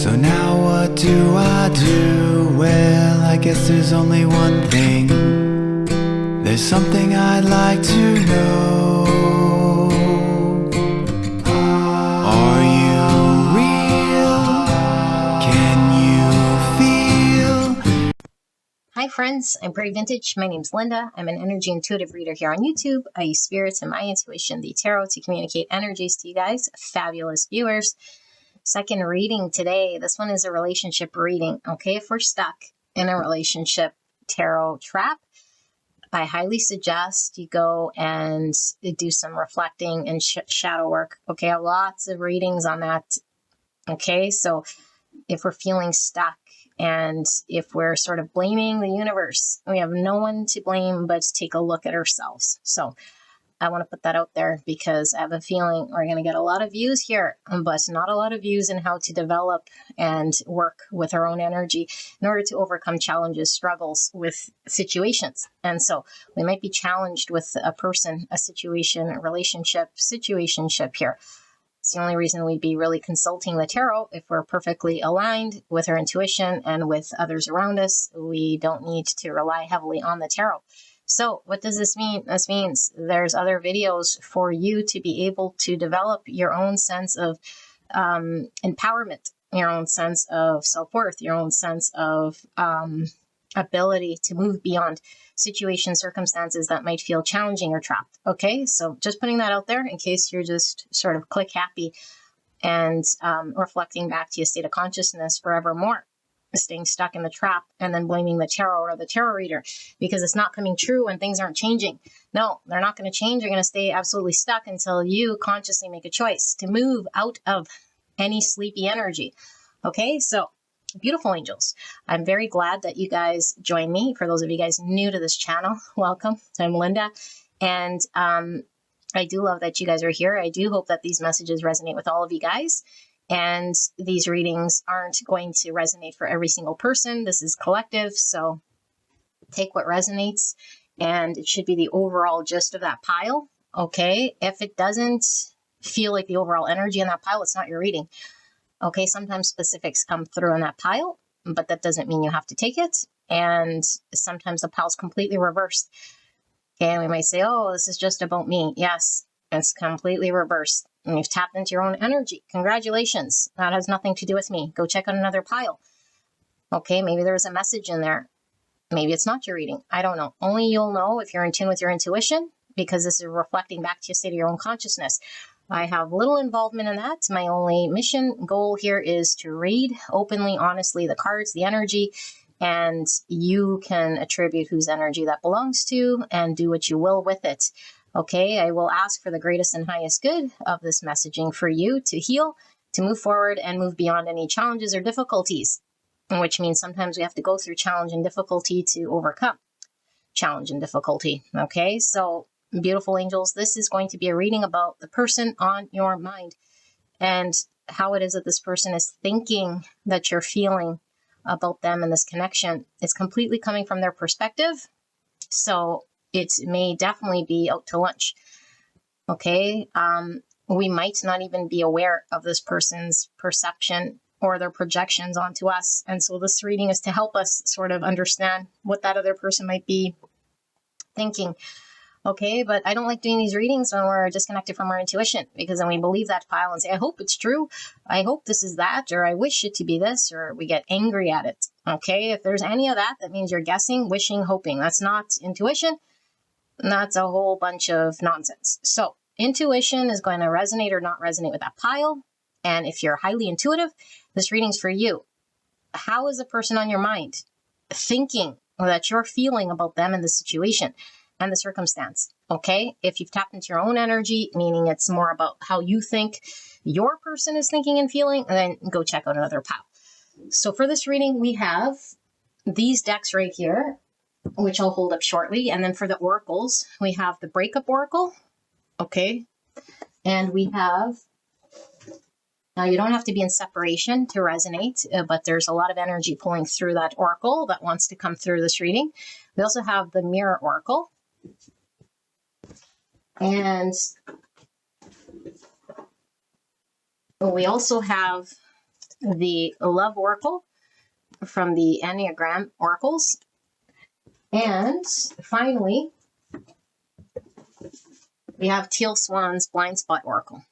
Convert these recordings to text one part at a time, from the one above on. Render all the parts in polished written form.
So now what do I do? Well, I guess there's only one thing. There's something I'd like to know. Are you real? Can you feel? Hi friends, I'm Pretty Vintage. My name's Linda. I'm an energy intuitive reader here on YouTube. I use spirits and my intuition, the tarot, to communicate energies to you guys, fabulous viewers. Second reading today. This one is a relationship reading. Okay, if we're stuck in a relationship tarot trap, I highly suggest you go and do some reflecting and shadow work. Okay, I have lots of readings on that. Okay, so if we're feeling stuck and if we're sort of blaming the universe, we have no one to blame but to take a look at ourselves. So I want to put that out there because I have a feeling we're going to get a lot of views here, but not a lot of views in how to develop and work with our own energy in order to overcome challenges, struggles with situations. And so we might be challenged with a person, a situation, a relationship, situationship here. It's the only reason we'd be really consulting the tarot. If we're perfectly aligned with our intuition and with others around us, we don't need to rely heavily on the tarot. So what does this mean? This means there's other videos for you to be able to develop your own sense of empowerment, your own sense of self-worth, your own sense of ability to move beyond situations, circumstances that might feel challenging or trapped. Okay, so just putting that out there in case you're just sort of click happy and reflecting back to your state of consciousness forevermore, staying stuck in the trap and then blaming the tarot or the tarot reader because it's not coming true and things aren't changing. No, they're not going to change. You're going to stay absolutely stuck until you consciously make a choice to move out of any sleepy energy. Okay, so beautiful angels, I'm very glad that you guys joined me. For those of you guys new to this channel, welcome. I'm Linda, and I do love that you guys are here. I do hope that these messages resonate with all of you guys. And these readings aren't going to resonate for every single person. This is collective, so take what resonates, and it should be the overall gist of that pile, okay? If it doesn't feel like the overall energy in that pile, it's not your reading, okay? Sometimes specifics come through in that pile, but that doesn't mean you have to take it, and sometimes the pile's completely reversed, okay? And we might say, oh, this is just about me. Yes, it's completely reversed. And you've tapped into your own energy. Congratulations. That has nothing to do with me. Go check out another pile. Okay, maybe there's a message in there. Maybe it's not your reading. I don't know. Only you'll know if you're in tune with your intuition, because this is reflecting back to your state of your own consciousness. I have little involvement in that. My only mission, goal here is to read openly, honestly, the cards, the energy, and you can attribute whose energy that belongs to and do what you will with it. Okay, I will ask for the greatest and highest good of this messaging for you to heal, to move forward and move beyond any challenges or difficulties, which means sometimes we have to go through challenge and difficulty to overcome challenge and difficulty. Okay, so beautiful angels, this is going to be a reading about the person on your mind and how it is that this person is thinking, that you're feeling about them and this connection. It's completely coming from their perspective. So it may definitely be out to lunch. Okay, we might not even be aware of this person's perception or their projections onto us. And so this reading is to help us sort of understand what that other person might be thinking. Okay, but I don't like doing these readings when we're disconnected from our intuition, because then we believe that file and say, I hope it's true. I hope this is that, or I wish it to be this, or we get angry at it. Okay, if there's any of that, that means you're guessing, wishing, hoping. That's not intuition. That's a whole bunch of nonsense. So intuition is going to resonate or not resonate with that pile. And if you're highly intuitive, this reading's for you. How is the person on your mind thinking that you're feeling about them and the situation and the circumstance? Okay, if you've tapped into your own energy, meaning it's more about how you think your person is thinking and feeling, then go check out another pile. So for this reading, we have these decks right here, which I'll hold up shortly. And then for the oracles, we have the breakup oracle. Okay. And we have, now you don't have to be in separation to resonate, but there's a lot of energy pulling through that oracle that wants to come through this reading. We also have the mirror oracle. And we also have the Love Oracle from the Enneagram Oracles. And finally, we have Teal Swan's Blind Spot Oracle.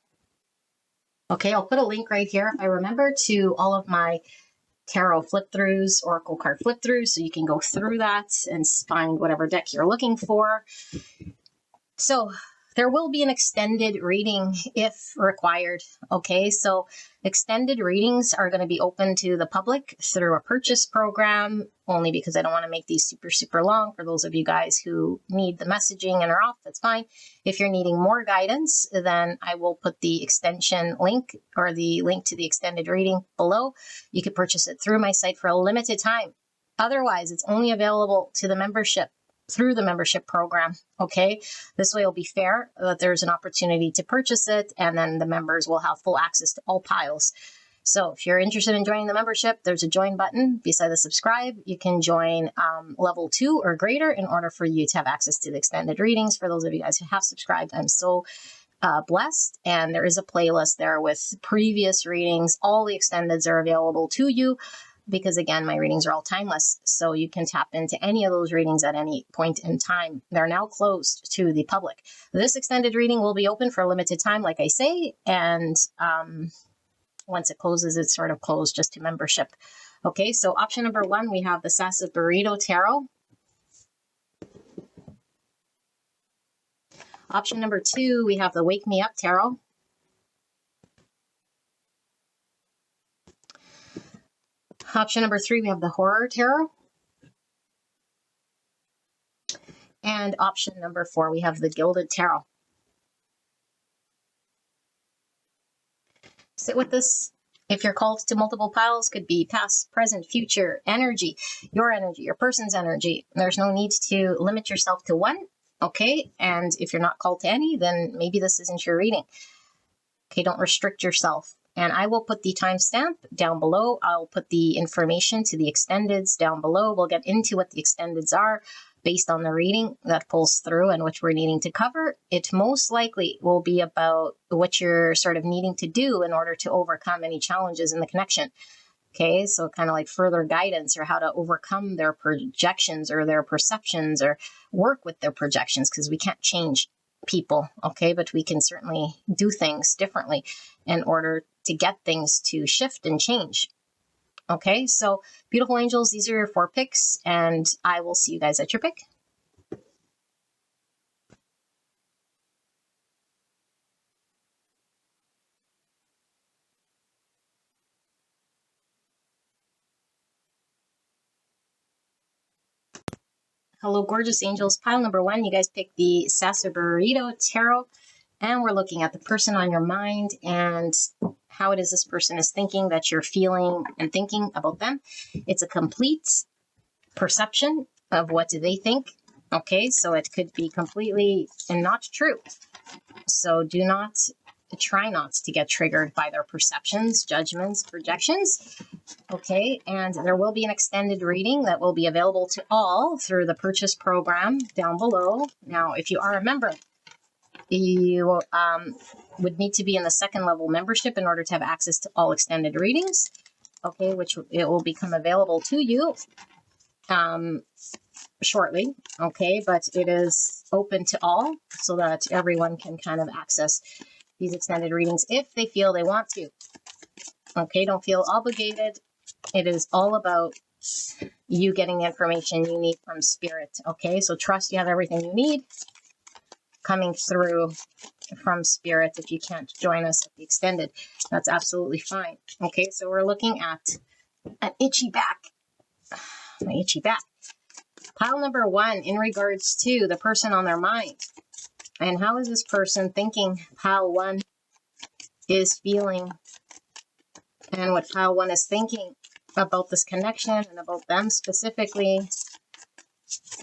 Okay, I'll put a link right here, if I remember, to all of my tarot flip-throughs, oracle card flip-throughs, so you can go through that and find whatever deck you're looking for. So there will be an extended reading if required. Okay, so extended readings are going to be open to the public through a purchase program, only because I don't want to make these super, super long. For those of you guys who need the messaging and are off, that's fine. If you're needing more guidance, then I will put the extension link or the link to the extended reading below. You can purchase it through my site for a limited time. Otherwise, it's only available to the membership through the membership program. Okay, this way it'll be fair that there's an opportunity to purchase it, and then the members will have full access to all piles. So if you're interested in joining the membership, there's a join button beside the subscribe. You can join level 2 or greater in order for you to have access to the extended readings. For those of you guys who have subscribed, I'm so blessed, and there is a playlist there with previous readings. All the extendeds are available to you, because again, my readings are all timeless, so you can tap into any of those readings at any point in time. They're now closed to the public. This extended reading will be open for a limited time, like I say, and once it closes, it's sort of closed just to membership. Okay, so option number 1, we have the Sassy Burrito Tarot. Option number 2, we have the Wake Me Up Tarot. Option number 3, we have the Horror Tarot. And option number 4, we have the Gilded Tarot. Sit with this. If you're called to multiple piles, could be past, present, future, energy, your person's energy. There's no need to limit yourself to one, okay? And if you're not called to any, then maybe this isn't your reading. Okay, don't restrict yourself. And I will put the timestamp down below. I'll put the information to the extendeds down below. We'll get into what the extendeds are based on the reading that pulls through and which we're needing to cover. It most likely will be about what you're sort of needing to do in order to overcome any challenges in the connection. Okay, so kind of like further guidance or how to overcome their projections or their perceptions or work with their projections, because we can't change people, okay, but we can certainly do things differently in order to get things to shift and change. Okay, so beautiful angels, these are your 4 picks, and I will see you guys at your pick. Hello, gorgeous angels. Pile number 1, you guys picked the Sassy Burrito Tarot, and we're looking at the person on your mind and how it is this person is thinking, that you're feeling and thinking about them. It's a complete perception of what do they think. Okay, so it could be completely and not true. So try not to get triggered by their perceptions, judgments, projections. Okay, and there will be an extended reading that will be available to all through the purchase program down below. Now, if you are a member, you would need to be in the 2nd level membership in order to have access to all extended readings. Okay, which it will become available to you shortly. Okay, but it is open to all so that everyone can kind of access these extended readings if they feel they want to. Okay, don't feel obligated. It is all about you getting the information you need from spirit. Okay, so trust you have everything you need coming through from spirit. If you can't join us at the extended, that's absolutely fine. Okay, so we're looking at an itchy back. My itchy back. Pile number 1, in regards to the person on their mind. And how is this person thinking? Pile 1 is feeling, and what pile 1 is thinking about this connection and about them specifically,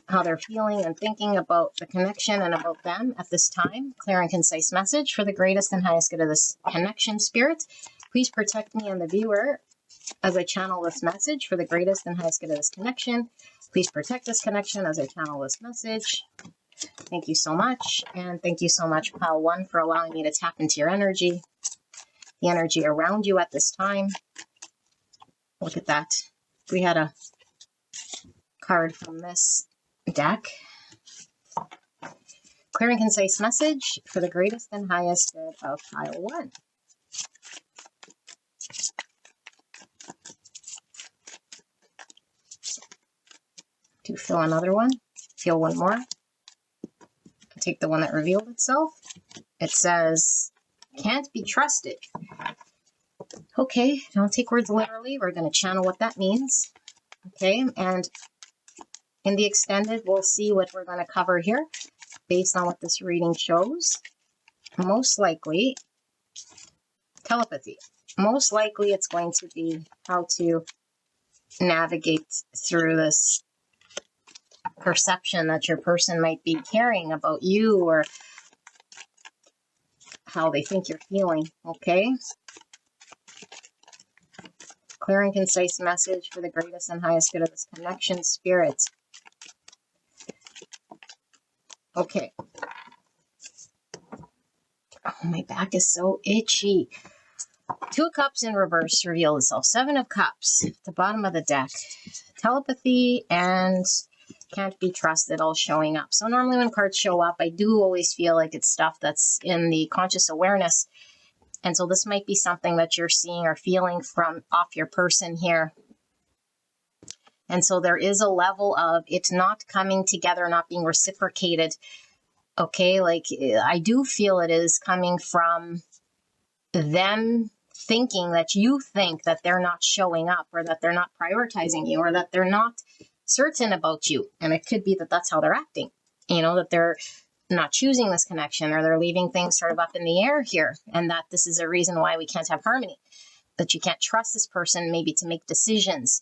how they're feeling and thinking about the connection and about them at this time. Clear and concise message for the greatest and highest good of this connection, spirit. Please protect me and the viewer as I channel this message for the greatest and highest good of this connection. Please protect this connection as I channel this message. Thank you so much. And thank you so much, pile 1, for allowing me to tap into your energy, the energy around you at this time. Look at that. We had a card from this deck. Clear and concise message for the greatest and highest good of pile 1. To fill another one, feel one more. Take the one that revealed itself. It says, can't be trusted. Okay, don't take words literally. We're going to channel what that means. Okay, and in the extended, we'll see what we're going to cover here based on what this reading shows. Most likely, telepathy. Most likely, it's going to be how to navigate through this perception that your person might be caring about you or how they think you're feeling, okay? Clear and concise message for the greatest and highest good of this connection, spirit. Okay. Oh, my back is so itchy. 2 of Cups in reverse revealed itself. 7 of Cups at the bottom of the deck. Telepathy and can't be trusted all showing up. So normally when cards show up, I do always feel like it's stuff that's in the conscious awareness. And so this might be something that you're seeing or feeling from off your person here. And so there is a level of it not coming together, not being reciprocated. Okay, like I do feel it is coming from them thinking that you think that they're not showing up or that they're not prioritizing you or that they're not certain about you. And it could be that that's how they're acting, you know, that they're not choosing this connection or they're leaving things sort of up in the air here. And that this is a reason why we can't have harmony, that you can't trust this person maybe to make decisions.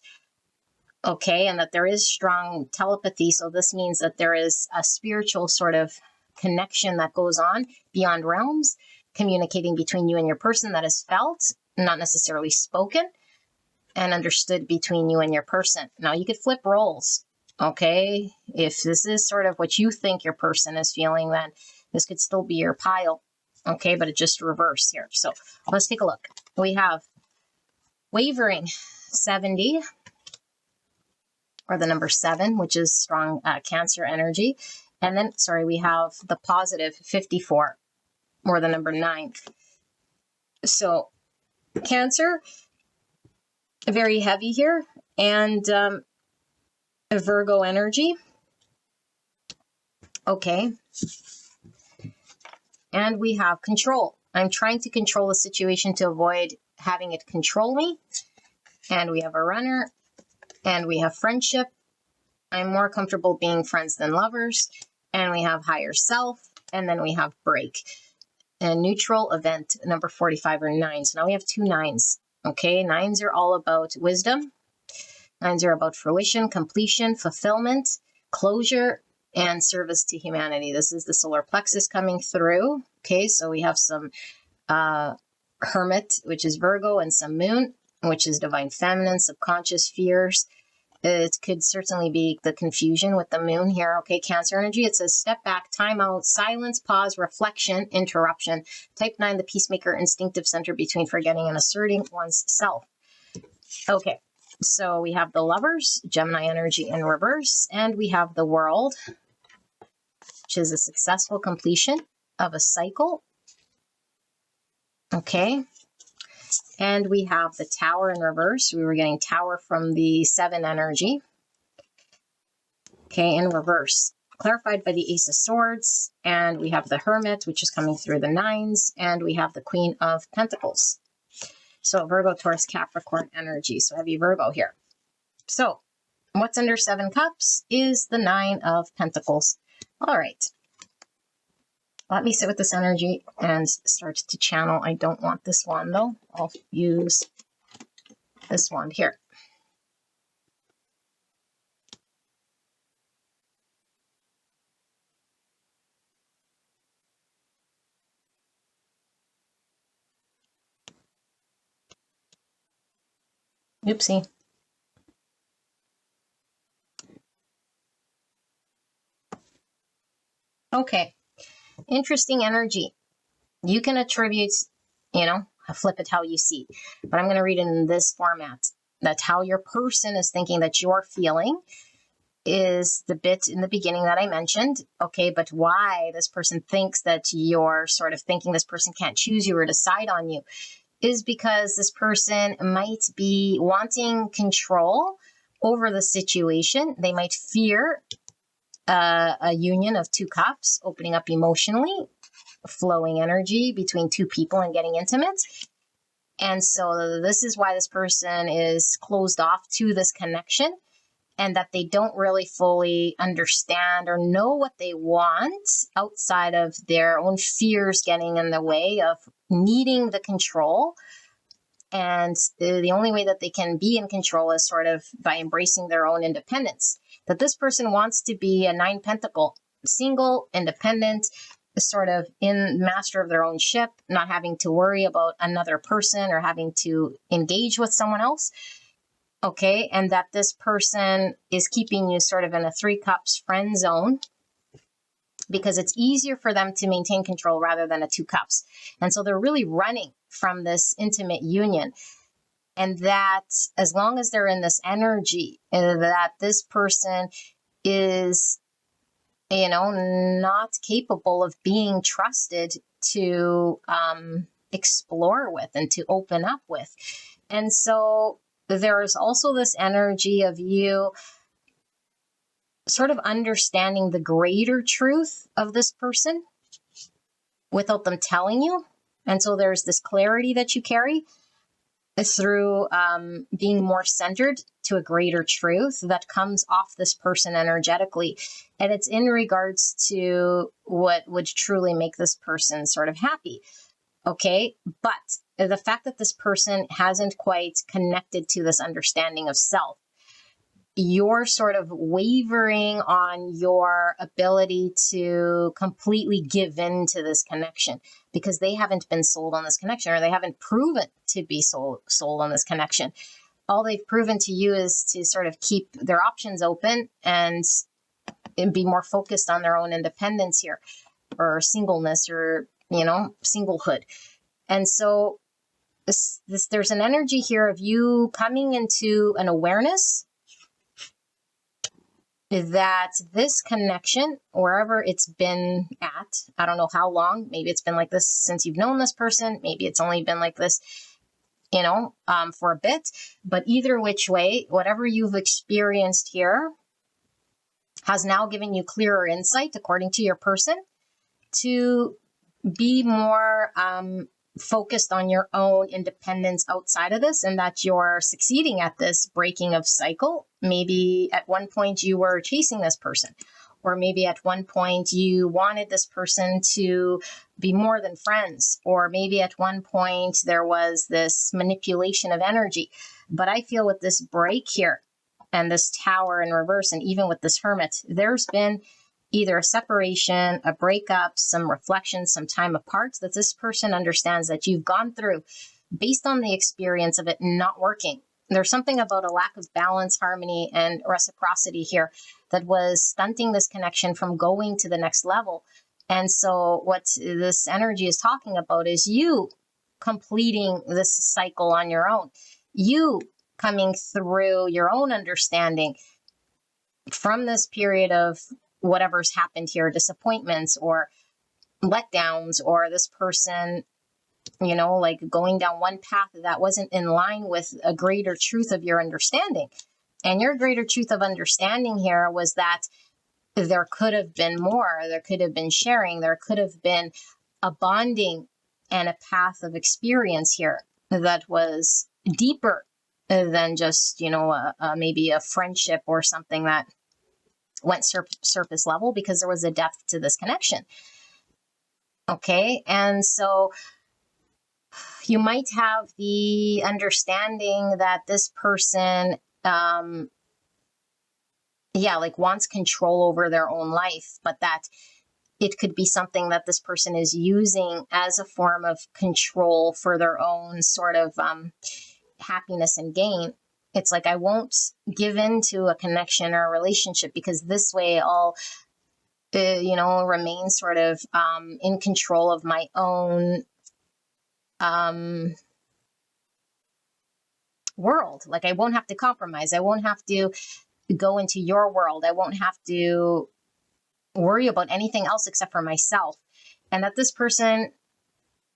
Okay, and that there is strong telepathy. So this means that there is a spiritual sort of connection that goes on beyond realms, communicating between you and your person that is felt, not necessarily spoken, and understood between you and your person. Now you could flip roles. Okay, if this is sort of what you think your person is feeling, then this could still be your pile. Okay, but it just reversed here. So let's take a look. We have wavering 70, or the number 7, which is strong Cancer energy. And then, sorry, we have the positive 54, or the number 9. So Cancer, very heavy here, and a Virgo energy. Okay. And we have control. I'm trying to control the situation to avoid having it control me. And we have a runner, and we have friendship. I'm more comfortable being friends than lovers. And we have higher self, and then we have break. And neutral event, number 45 or 9. So now we have 2 9s. Okay, 9s are all about wisdom. 9s are about fruition, completion, fulfillment, closure, and service to humanity. This is the solar plexus coming through. Okay, so we have some hermit, which is Virgo, and some moon, which is divine feminine, subconscious fears. It could certainly be the confusion with the moon here. Okay, Cancer energy. It says step back, time out, silence, pause, reflection, interruption. Type 9, the peacemaker, instinctive center between forgetting and asserting one's self. Okay, so we have the lovers, Gemini energy in reverse, and we have the world, which is a successful completion of a cycle. Okay. And we have the Tower in reverse. We were getting Tower from the 7 energy. Okay, in reverse. Clarified by the Ace of Swords. And we have the Hermit, which is coming through the 9s. And we have the Queen of Pentacles. So Virgo, Taurus, Capricorn energy. So heavy Virgo here. So what's under 7 cups is the 9 of Pentacles. All right. Let me sit with this energy and start to channel. I don't want this wand though. I'll use this wand here. Oopsie. Okay. Interesting energy. You can attribute, flip it how you see. But I'm going to read it in this format. That how your person is thinking that you're feeling is the bit in the beginning that I mentioned. Okay, but why this person thinks that you're sort of thinking this person can't choose you or decide on you is because this person might be wanting control over the situation. They might fear a union of two cups, opening up emotionally, flowing energy between two people and getting intimate. And so this is why this person is closed off to this connection, and that they don't really fully understand or know what they want outside of their own fears getting in the way of needing the control. And the only way that they can be in control is sort of by embracing their own independence. That this person wants to be a 9 pentacle, single, independent, sort of in master of their own ship, not having to worry about another person or having to engage with someone else. Okay, and that this person is keeping you sort of in a 3 cups friend zone because it's easier for them to maintain control rather than a 2 cups. And so they're really running from this intimate union. And that as long as they're in this energy, that this person is, not capable of being trusted to explore with and to open up with. And so there's also this energy of you sort of understanding the greater truth of this person without them telling you. And so there's this clarity that you carry through being more centered to a greater truth that comes off this person energetically. And it's in regards to what would truly make this person sort of happy. Okay, but the fact that this person hasn't quite connected to this understanding of self, you're sort of wavering on your ability to completely give in to this connection because they haven't been sold on this connection, or they haven't proven to be sold on this connection. All they've proven to you is to sort of keep their options open and be more focused on their own independence here, or singleness, or singlehood. And so there's an energy here of you coming into an awareness that this connection, wherever it's been at, I don't know how long, maybe it's been like this since you've known this person, maybe it's only been like this, for a bit, but either which way, whatever you've experienced here has now given you clearer insight, according to your person, to be more focused on your own independence outside of this, and that you're succeeding at this breaking of cycle. Maybe at one point you were chasing this person, or maybe at one point you wanted this person to be more than friends, or maybe at one point there was this manipulation of energy. But I feel with this break here and this tower in reverse, and even with this hermit, there's been either a separation, a breakup, some reflection, some time apart, that this person understands that you've gone through based on the experience of it not working. There's something about a lack of balance, harmony, and reciprocity here that was stunting this connection from going to the next level. And so what this energy is talking about is you completing this cycle on your own, you coming through your own understanding from this period of whatever's happened here, disappointments or letdowns, or this person, like going down one path that wasn't in line with a greater truth of your understanding. And your greater truth of understanding here was that there could have been more, there could have been sharing, there could have been a bonding and a path of experience here that was deeper than just, maybe a friendship or something that went surface level, because there was a depth to this connection. Okay, and so you might have the understanding that this person, wants control over their own life, but that it could be something that this person is using as a form of control for their own sort of happiness and gain. It's like, I won't give in to a connection or a relationship because this way I'll, remain sort of in control of my own world. Like, I won't have to compromise. I won't have to go into your world. I won't have to worry about anything else except for myself. And that this person,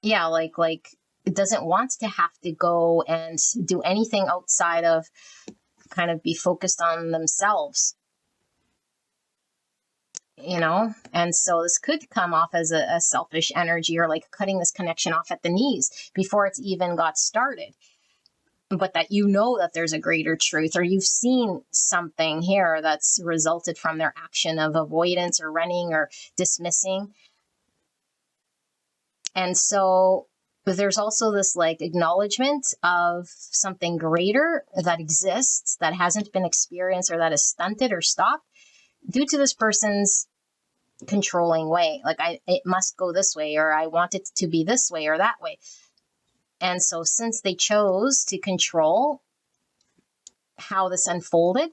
yeah, like doesn't want to have to go and do anything outside of kind of be focused on themselves, you know? And so this could come off as a selfish energy, or like cutting this connection off at the knees before it's even got started. But that you know that there's a greater truth, or you've seen something here that's resulted from their action of avoidance or running or dismissing. And so there's also this like acknowledgement of something greater that exists that hasn't been experienced, or that is stunted or stopped due to this person's controlling way. Like, it must go this way, or I want it to be this way or that way. And so since they chose to control how this unfolded,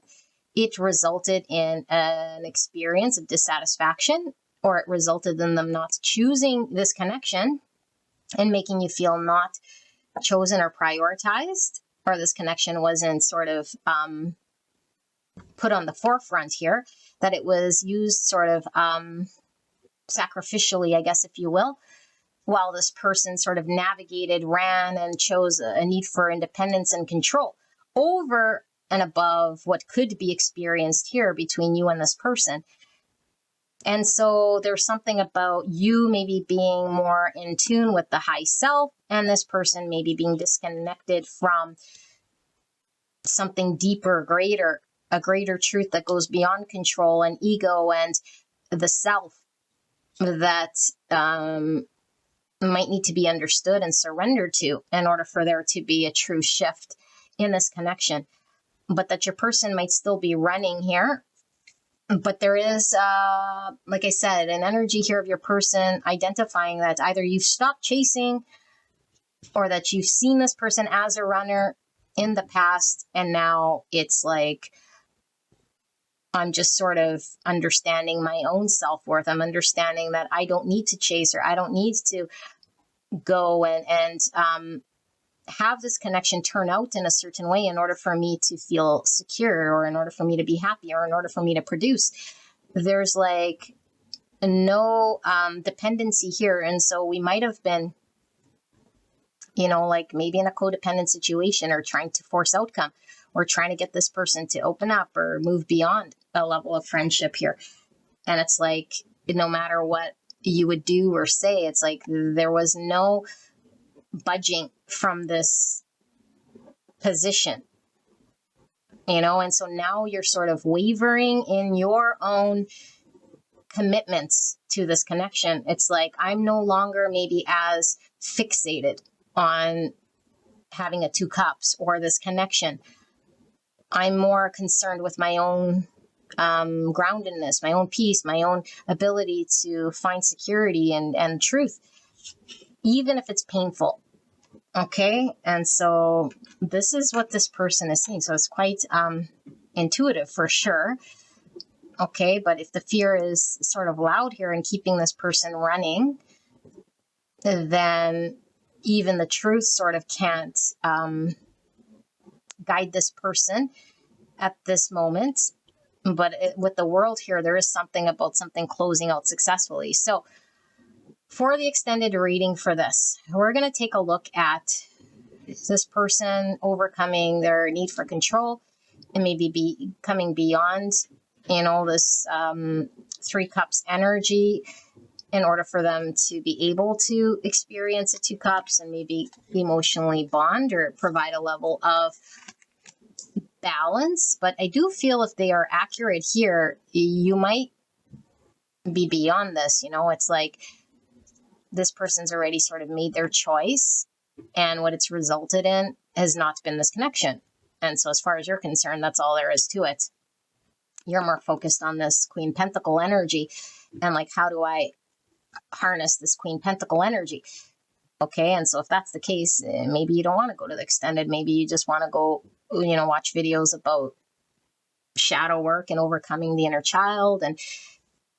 it resulted in an experience of dissatisfaction, or it resulted in them not choosing this connection and making you feel not chosen or prioritized, or this connection wasn't sort of put on the forefront here, that it was used sort of sacrificially, I guess, if you will, while this person sort of navigated, ran, and chose a need for independence and control over and above what could be experienced here between you and this person. And so there's something about you maybe being more in tune with the high self, and this person maybe being disconnected from something deeper, greater, a greater truth that goes beyond control and ego and the self, that might need to be understood and surrendered to in order for there to be a true shift in this connection. But that your person might still be running here. But there is, like I said, an energy here of your person identifying that either you've stopped chasing, or that you've seen this person as a runner in the past, and now it's like, I'm just sort of understanding my own self-worth. I'm understanding that I don't need to chase, or I don't need to go and have this connection turn out in a certain way in order for me to feel secure, or in order for me to be happy, or in order for me to produce. There's like no dependency here. And so we might have been, you know, like maybe in a codependent situation, or trying to force outcome, or trying to get this person to open up or move beyond a level of friendship here. And it's like, no matter what you would do or say, it's like there was no budging from this position, you know? And so now you're sort of wavering in your own commitments to this connection. It's like, I'm no longer maybe as fixated on having a 2 cups or this connection. I'm more concerned with my own groundedness, my own peace, my own ability to find security and truth, even if it's painful. Okay. And so this is what this person is saying. So it's quite intuitive for sure. Okay. But if the fear is sort of loud here and keeping this person running, then even the truth sort of can't guide this person at this moment. But with the world here, there is something about something closing out successfully. So for the extended reading for this, we're going to take a look at this person overcoming their need for control, and maybe becoming beyond, you know, this 3 cups energy, in order for them to be able to experience the 2 cups and maybe emotionally bond or provide a level of balance. But I do feel if they are accurate here, you might be beyond this. You know, it's like this person's already sort of made their choice, and what it's resulted in has not been this connection. And so as far as you're concerned, that's all there is to it. You're more focused on this Queen Pentacle energy, and like, how do I harness this Queen Pentacle energy? Okay. And so if that's the case, maybe you don't want to go to the extended. Maybe you just want to go, you know, watch videos about shadow work and overcoming the inner child and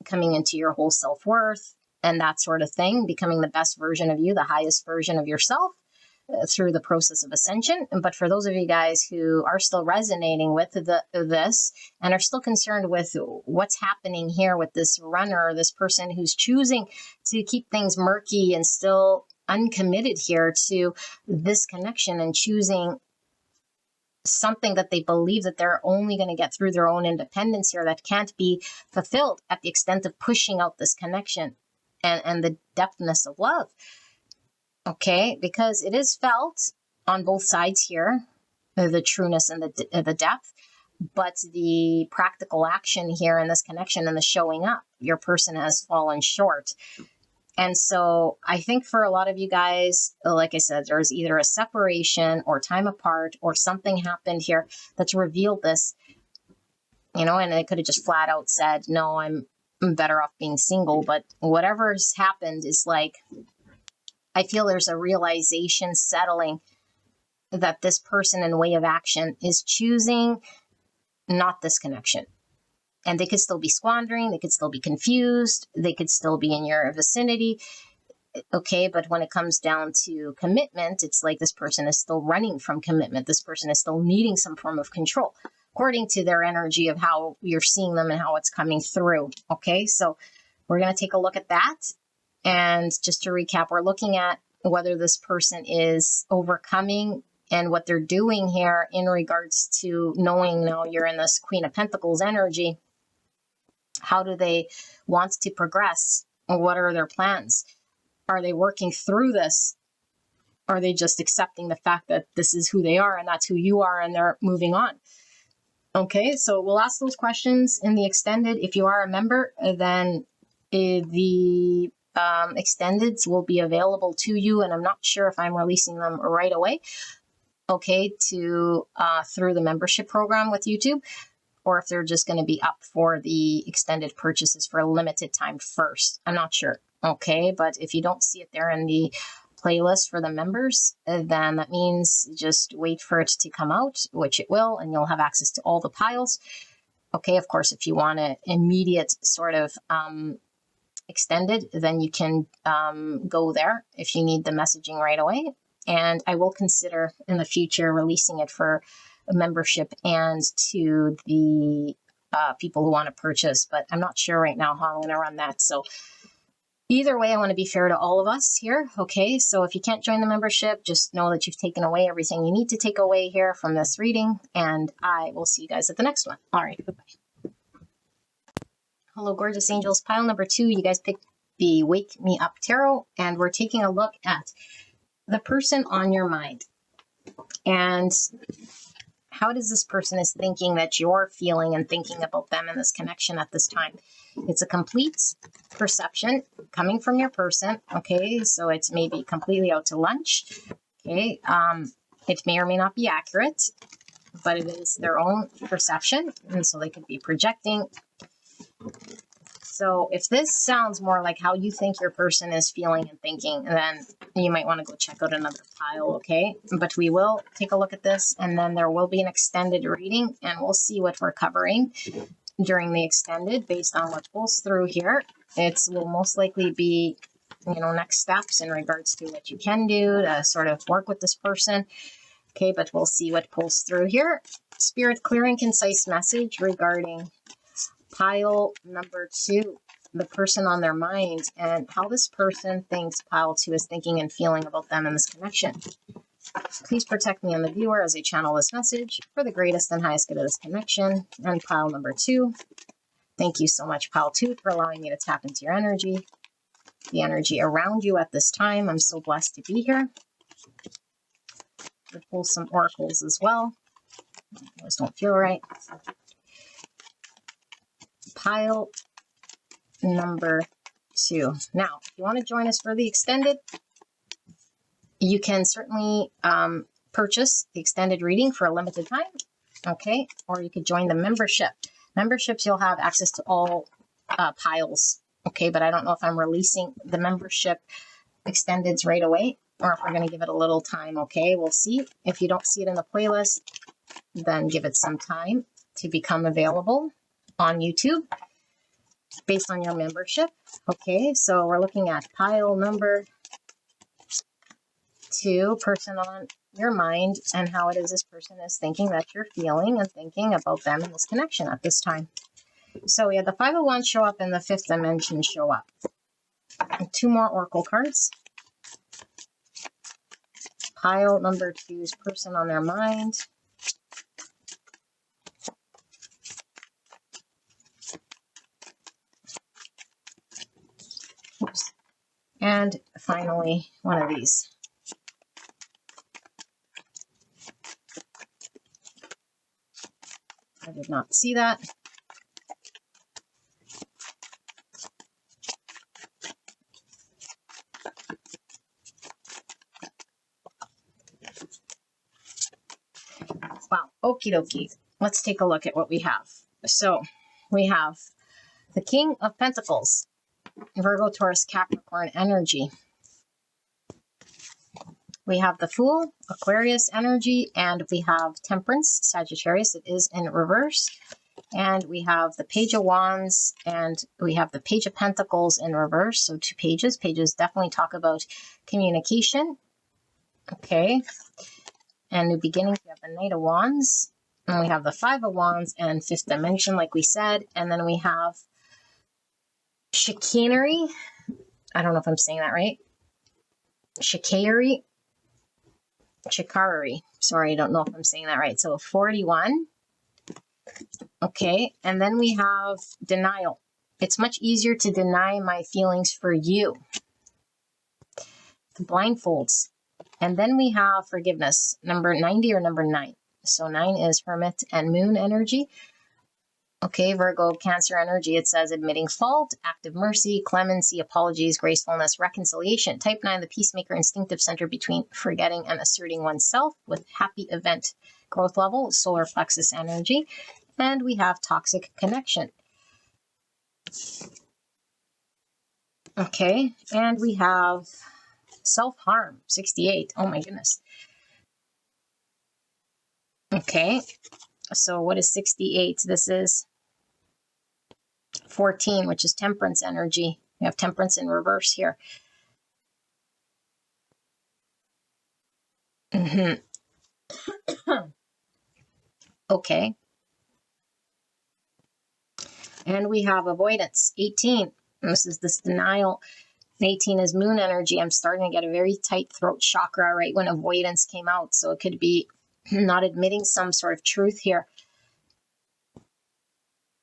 coming into your whole self-worth and that sort of thing, becoming the best version of you, the highest version of yourself. through the process of ascension. But for those of you guys who are still resonating with this and are still concerned with what's happening here with this runner, this person who's choosing to keep things murky and still uncommitted here to this connection and choosing something that they believe that they're only going to get through their own independence here, that can't be fulfilled at the extent of pushing out this connection and the depthness of love. Okay, because it is felt on both sides here, the trueness and the depth, but the practical action here in this connection and the showing up, your person has fallen short. And so I think for a lot of you guys, like I said, there's either a separation or time apart or something happened here that's revealed this, you know, and they could have just flat out said, no, I'm better off being single. But whatever's happened is like, I feel there's a realization settling that this person in way of action is choosing not this connection. And they could still be squandering, they could still be confused, they could still be in your vicinity. Okay, but when it comes down to commitment, it's like this person is still running from commitment. This person is still needing some form of control, according to their energy of how you're seeing them and how it's coming through. Okay, so we're going to take a look at that. And just to recap, we're looking at whether this person is overcoming and what they're doing here in regards to knowing now you're in this Queen of Pentacles energy. How do they want to progress? What are their plans? Are they working through this? Are they just accepting the fact that this is who they are and that's who you are and they're moving on? Okay, so we'll ask those questions in the extended. If you are a member, then the extendeds will be available to you, and I'm not sure if I'm releasing them right away. Okay, to through the membership program with YouTube, or if they're just going to be up for the extended purchases for a limited time first. I'm not sure. Okay, but if you don't see it there in the playlist for the members, then that means just wait for it to come out, which it will, and you'll have access to all the piles. Okay, of course, if you want an immediate sort of extended, then you can go there if you need the messaging right away. And I will consider in the future releasing it for a membership and to the people who want to purchase, but I'm not sure right now how I'm going to run that. So either way, I want to be fair to all of us here. Okay, so if you can't join the membership, just know that you've taken away everything you need to take away here from this reading, and I will see you guys at the next one. All right, bye-bye. Hello, gorgeous angels. Pile number 2, you guys picked the Wake Me Up Tarot, and we're taking a look at the person on your mind. And how does this person is thinking that you're feeling and thinking about them in this connection at this time? It's a complete perception coming from your person. Okay, so it's maybe completely out to lunch. Okay, it may or may not be accurate, but it is their own perception, and so they could be projecting. So if this sounds more like how you think your person is feeling and thinking, then you might want to go check out another pile, okay? But we will take a look at this, and then there will be an extended reading, and we'll see what we're covering during the extended based on what pulls through here. It will most likely be, you know, next steps in regards to what you can do to sort of work with this person. Okay, but we'll see what pulls through here. Spirit, clear and concise message regarding pile number 2, the person on their mind, and how this person thinks pile 2 is thinking and feeling about them in this connection. Please protect me and the viewer as I channel this message for the greatest and highest good of this connection. And pile number 2, thank you so much, pile 2, for allowing me to tap into your energy, the energy around you at this time. I'm so blessed to be here. We'll pull some oracles as well. Those don't feel right. Pile number 2. Now, if you want to join us for the extended, you can certainly purchase the extended reading for a limited time, okay? Or you could join the membership. Memberships, you'll have access to all piles, okay? But I don't know if I'm releasing the membership extendeds right away or if we're going to give it a little time, okay? We'll see. If you don't see it in the playlist, then give it some time to become available on YouTube based on your membership. Okay, so we're looking at pile number to person on your mind and how it is this person is thinking that you're feeling and thinking about them in this connection at this time. So we had the Five of Wands show up and the Fifth Dimension show up. And 2 more Oracle cards. Pile number 2 is person on their mind. Oops. And finally, one of these. I did not see that. Wow, okie dokie. Let's take a look at what we have. So we have the King of Pentacles, Virgo, Taurus, Capricorn energy. We have the Fool, Aquarius energy, and we have Temperance, Sagittarius. It is in reverse. And we have the Page of Wands, and we have the Page of Pentacles in reverse. So 2 pages. Pages definitely talk about communication. Okay. And new beginnings, we have the Knight of Wands. And we have the Five of Wands and Fifth Dimension, like we said. And then we have chicanery. I don't know if I'm saying that right. Chicanery. Sorry, I don't know if I'm saying that right. So 41. Okay. And then we have denial. It's much easier to deny my feelings for you. The blindfolds. And then we have forgiveness. Number 90 or number 9. So 9 is Hermit and Moon energy. Okay, Virgo, Cancer energy, it says admitting fault, active mercy, clemency, apologies, gracefulness, reconciliation. Type 9, the peacemaker, instinctive center between forgetting and asserting oneself with happy event, growth level, solar plexus energy. And we have toxic connection. Okay, and we have self-harm, 68. Oh my goodness. Okay, so what is 68? This is 14, which is temperance energy. We have temperance in reverse here. Okay. And we have avoidance, 18. And this is this denial. 18 is moon energy. I'm starting to get a very tight throat chakra right when avoidance came out. So it could be not admitting some sort of truth here.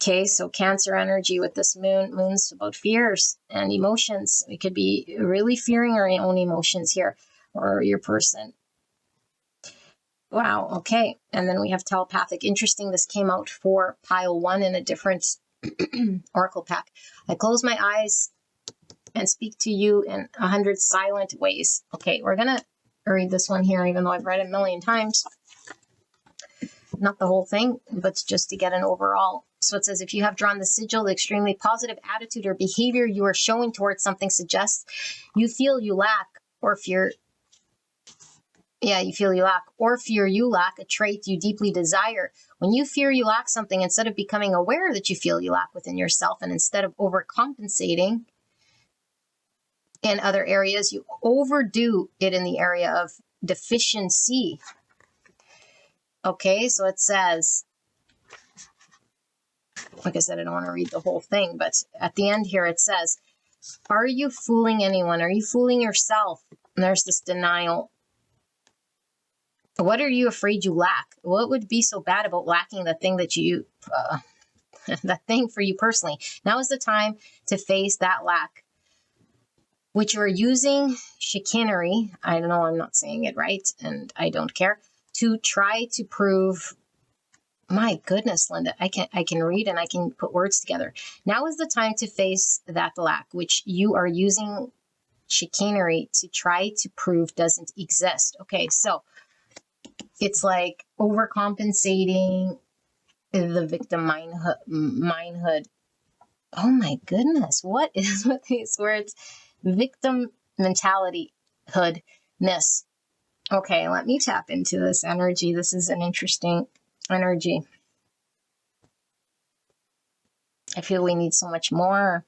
Okay, so Cancer energy with this moon's about fears and emotions. We could be really fearing our own emotions here, or your person. Wow, okay. And then we have telepathic. Interesting, this came out for pile 1 in a different oracle pack. I close my eyes and speak to you in 100 silent ways. Okay, we're going to read this one here, even though I've read it a million times. Not the whole thing, but just to get an overall. So it says, if you have drawn the sigil, the extremely positive attitude or behavior you are showing towards something suggests you feel you lack or fear. Yeah, you feel you lack or fear you lack a trait you deeply desire. When you fear you lack something, instead of becoming aware that you feel you lack within yourself, and instead of overcompensating in other areas, you overdo it in the area of deficiency. Okay, so it says, like I said, I don't want to read the whole thing, but at the end here it says, are you fooling anyone? Are you fooling yourself? And there's this denial. What are you afraid you lack? What would be so bad about lacking the thing that you, that thing for you personally? Now is the time to face that lack, which you are using chicanery. I know I'm not saying it right, and I don't care, to try to prove. My goodness, Linda, I can read and I can put words together. Now is the time to face that lack, which you are using chicanery to try to prove doesn't exist. Okay, so it's like overcompensating, the victim mindhood. Oh my goodness, what is with these words? Victim mentality hoodness. Okay, let me tap into this energy. This is an interesting energy. I feel we need so much more.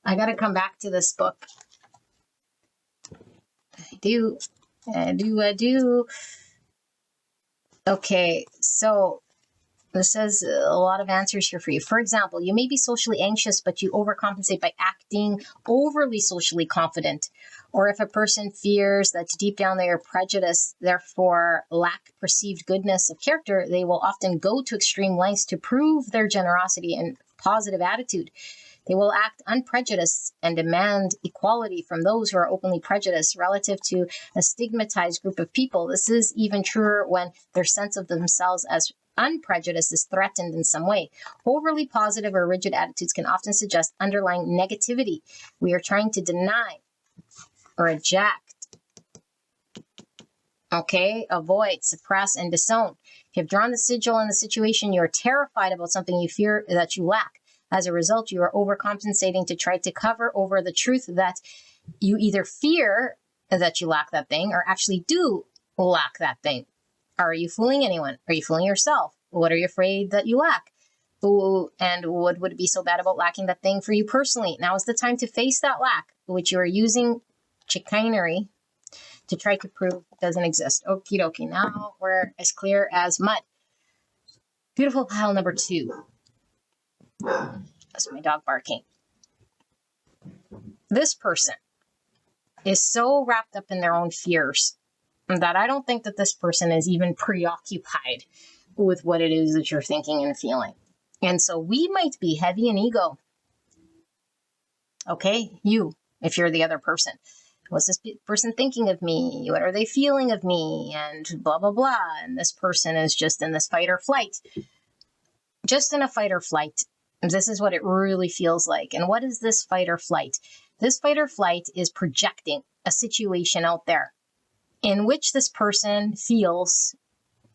I got to come back to this book. I do. Okay, so this says a lot of answers here for you. For example, you may be socially anxious, but you overcompensate by acting overly socially confident. Or if a person fears that deep down they are prejudiced, therefore lack perceived goodness of character, they will often go to extreme lengths to prove their generosity and positive attitude. They will act unprejudiced and demand equality from those who are openly prejudiced relative to a stigmatized group of people. This is even truer when their sense of themselves as unprejudiced is threatened in some way. Overly positive or rigid attitudes can often suggest underlying negativity we are trying to deny or reject. Okay, avoid, suppress, and disown. If you have drawn the sigil in the situation, you are terrified about something you fear that you lack. As a result, you are overcompensating to try to cover over the truth that you either fear that you lack that thing or actually do lack that thing. Are you fooling anyone? Are you fooling yourself? What are you afraid that you lack? And what would it be so bad about lacking that thing for you personally? Now is the time to face that lack, which you are using chicanery to try to prove doesn't exist. Okie dokie. Now we're as clear as mud. Beautiful pile number 2. That's my dog barking. This person is so wrapped up in their own fears that I don't think that this person is even preoccupied with what it is that you're thinking and feeling. And so we might be heavy in ego. Okay, you, if you're the other person. What's this person thinking of me? What are they feeling of me? And blah, blah, blah. And this person is just in this fight or flight. Just in a fight or flight. This is what it really feels like. And what is this fight or flight? This fight or flight is projecting a situation out there in which this person feels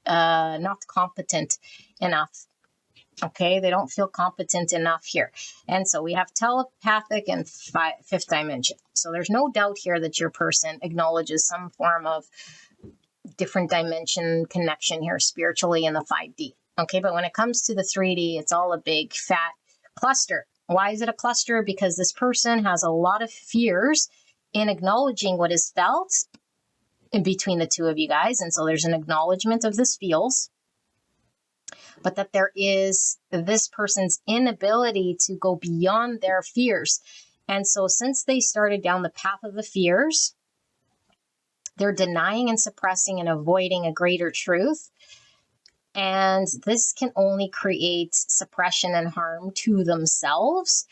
not competent enough. Okay, they don't feel competent enough here. And so we have telepathic and fifth dimension. So there's no doubt here that your person acknowledges some form of different dimension connection here spiritually in the 5D. Okay, but when it comes to the 3D, it's all a big fat cluster. Why is it a cluster? Because this person has a lot of fears in acknowledging what is felt in between the two of you guys. And so there's an acknowledgement of this feels, but that there is this person's inability to go beyond their fears. And so since they started down the path of the fears, they're denying and suppressing and avoiding a greater truth. And this can only create suppression and harm to themselves.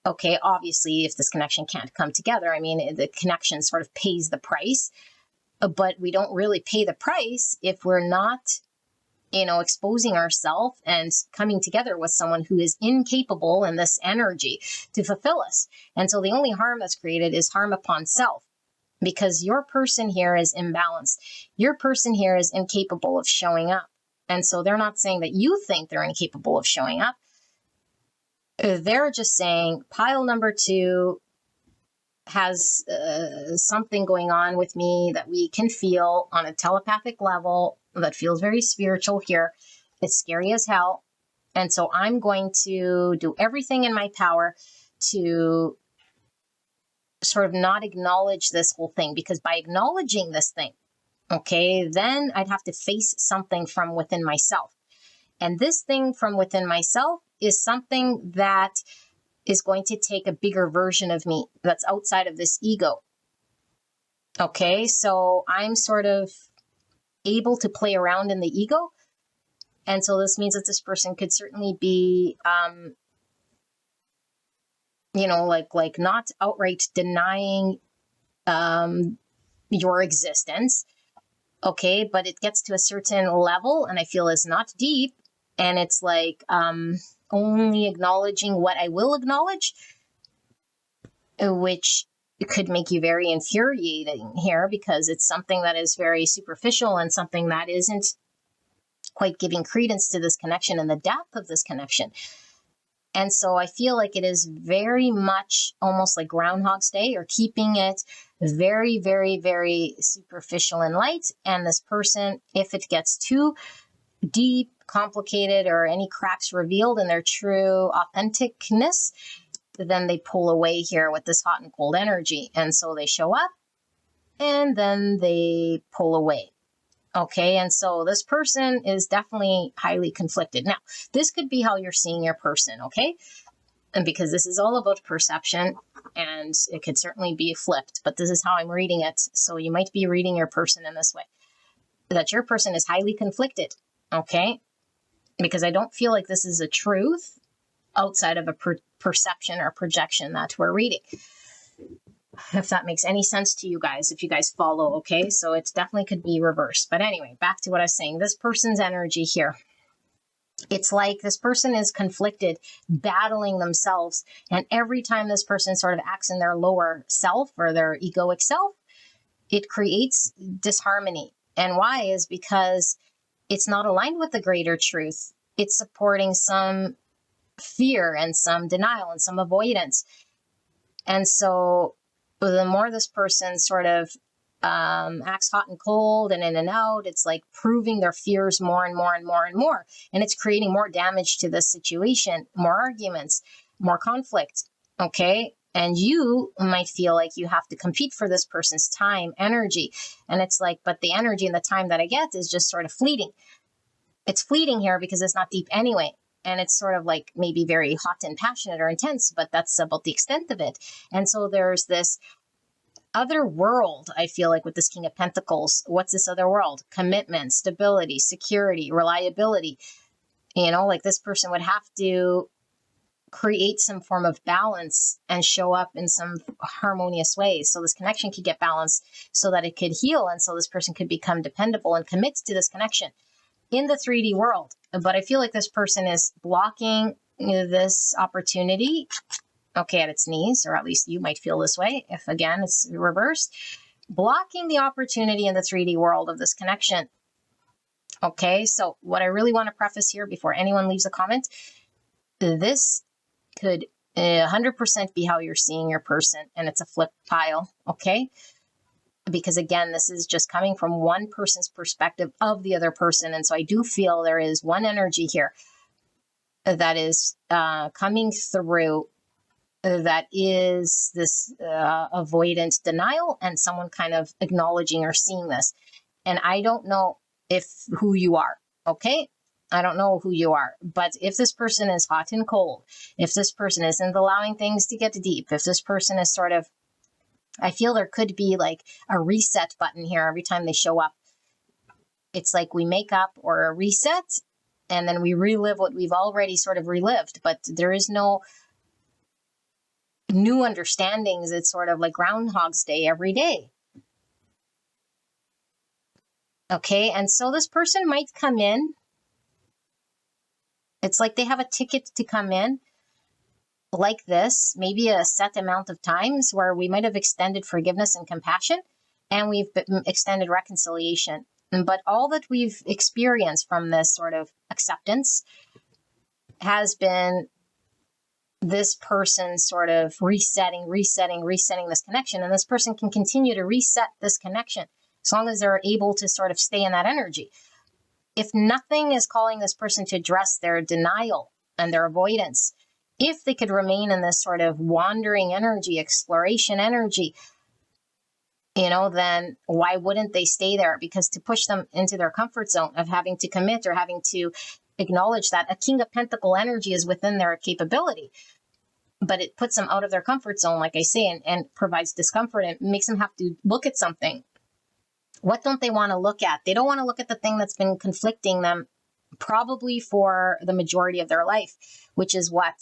Okay, obviously, if this connection can't come together, I mean, the connection sort of pays the price, but we don't really pay the price if we're not, exposing ourselves and coming together with someone who is incapable in this energy to fulfill us. And so the only harm that's created is harm upon self, because your person here is imbalanced. Your person here is incapable of showing up. And so they're not saying that you think they're incapable of showing up. They're just saying pile number 2 has something going on with me that we can feel on a telepathic level that feels very spiritual here. It's scary as hell. And so I'm going to do everything in my power to sort of not acknowledge this whole thing, because by acknowledging this thing, okay, then I'd have to face something from within myself. And this thing from within myself is something that is going to take a bigger version of me that's outside of this ego. Okay, so I'm sort of able to play around in the ego. And so this means that this person could certainly be, like not outright denying your existence. Okay, but it gets to a certain level and I feel is not deep. And it's like only acknowledging what I will acknowledge, which could make you very infuriating here, because it's something that is very superficial and something that isn't quite giving credence to this connection and the depth of this connection. And so I feel like it is very much almost like Groundhog's Day, or keeping it very, very, very superficial and light. And this person, if it gets too deep, complicated, or any cracks revealed in their true authenticness, then they pull away here with this hot and cold energy. And so they show up and then they pull away. Okay, and so this person is definitely highly conflicted. Now, this could be how you're seeing your person, okay? And because this is all about perception, and it could certainly be flipped, but this is how I'm reading it. So you might be reading your person in this way, that your person is highly conflicted, okay? Because I don't feel like this is a truth outside of a perception or projection that we're reading. If that makes any sense to you guys, if you guys follow, okay? So it definitely could be reversed. But anyway, back to what I was saying. This person's energy here. It's like this person is conflicted, battling themselves. And every time this person sort of acts in their lower self or their egoic self, it creates disharmony. And why is because it's not aligned with the greater truth. It's supporting some fear and some denial and some avoidance. And so the more this person sort of acts hot and cold and in and out, it's like proving their fears more and more and more and more. And it's creating more damage to the situation, more arguments, more conflict. Okay. And you might feel like you have to compete for this person's time, energy. And it's like, but the energy and the time that I get is just sort of fleeting. It's fleeting here because it's not deep anyway. And it's sort of like maybe very hot and passionate or intense, but that's about the extent of it. And so there's this other world, I feel like, with this King of Pentacles. What's this other world? Commitment, stability, security, reliability. You know, like this person would have to create some form of balance and show up in some harmonious ways. So this connection could get balanced so that it could heal. And so this person could become dependable and commit to this connection in the 3D world. But I feel like this person is blocking this opportunity, okay, at its knees, or at least you might feel this way if, again, it's reversed, blocking the opportunity in the 3D world of this connection. Okay, so what I really want to preface here before anyone leaves a comment, this could 100% be how you're seeing your person, and it's a flip pile, okay? Because again, this is just coming from one person's perspective of the other person. And so I do feel there is one energy here that is coming through that is this avoidant denial and someone kind of acknowledging or seeing this. And I don't know who you are, okay? I don't know who you are, but if this person is hot and cold, if this person isn't allowing things to get deep, if this person is sort of, I feel there could be like a reset button here every time they show up. It's like we make up or a reset, and then we relive what we've already sort of relived, but there is no new understandings. It's sort of like Groundhog's Day every day. Okay, and so this person might come in. It's like they have a ticket to come in like this, maybe a set amount of times where we might have extended forgiveness and compassion, and we've extended reconciliation. But all that we've experienced from this sort of acceptance has been this person sort of resetting this connection. And this person can continue to reset this connection as long as they're able to sort of stay in that energy. If nothing is calling this person to address their denial and their avoidance, if they could remain in this sort of wandering energy, exploration energy, then why wouldn't they stay there? Because to push them into their comfort zone of having to commit or having to acknowledge that a King of Pentacle energy is within their capability, but it puts them out of their comfort zone, like I say, and provides discomfort and makes them have to look at something. What don't they want to look at? They don't want to look at the thing that's been conflicting them probably for the majority of their life, which is what?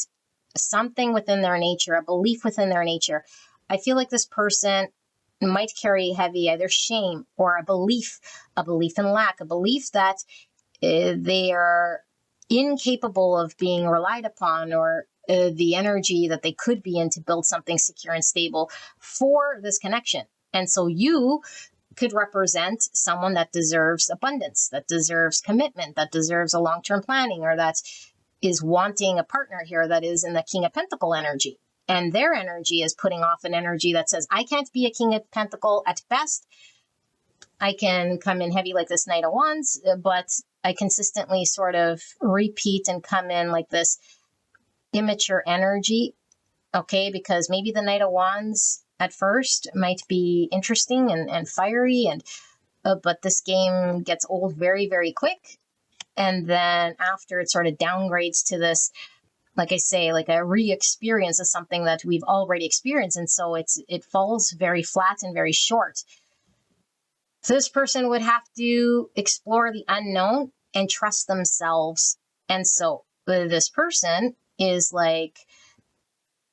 Something within their nature, a belief within their nature. I feel like this person might carry heavy either shame or a belief in lack, a belief that they are incapable of being relied upon, or the energy that they could be in to build something secure and stable for this connection. And so you could represent someone that deserves abundance, that deserves commitment, that deserves a long-term planning, or that is wanting a partner here that is in the King of Pentacle energy. And their energy is putting off an energy that says, I can't be a King of Pentacle at best. I can come in heavy like this Knight of Wands, but I consistently sort of repeat and come in like this immature energy Okay, because maybe the Knight of Wands at first might be interesting and fiery, and but this game gets old very, very quick. And then after it sort of downgrades to this, like I say, like a re-experience of something that we've already experienced. And so it falls very flat and very short. So this person would have to explore the unknown and trust themselves. And so this person is like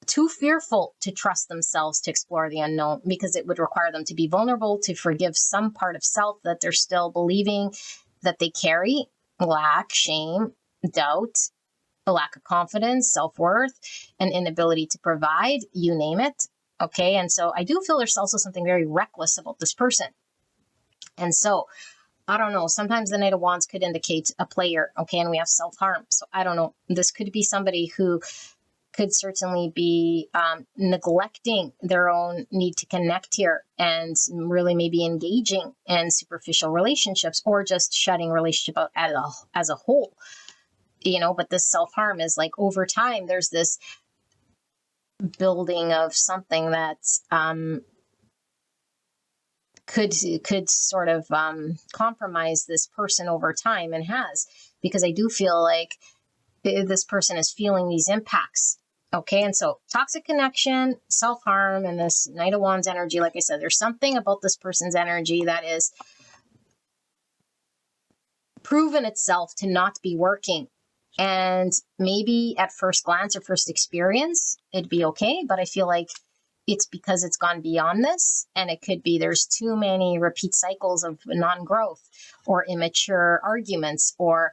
too fearful to trust themselves to explore the unknown, because it would require them to be vulnerable, to forgive some part of self that they're still believing that they carry: lack, shame, doubt, a lack of confidence, self-worth, an inability to provide, you name it. Okay, and so I do feel there's also something very reckless about this person. And so I don't know, sometimes the Knight of Wands could indicate a player. Okay, and we have self-harm. So I don't know, this could be somebody who could certainly be neglecting their own need to connect here, and really maybe engaging in superficial relationships, or just shutting relationship out as a whole. But this self-harm is like, over time, there's this building of something that could sort of compromise this person over time, and has, because I do feel like this person is feeling these impacts. Okay, and so toxic connection, self-harm, and this Knight of Wands energy, like I said, there's something about this person's energy that is proven itself to not be working. And maybe at first glance or first experience, it'd be okay, but I feel like it's because it's gone beyond this, and it could be there's too many repeat cycles of non-growth, or immature arguments, or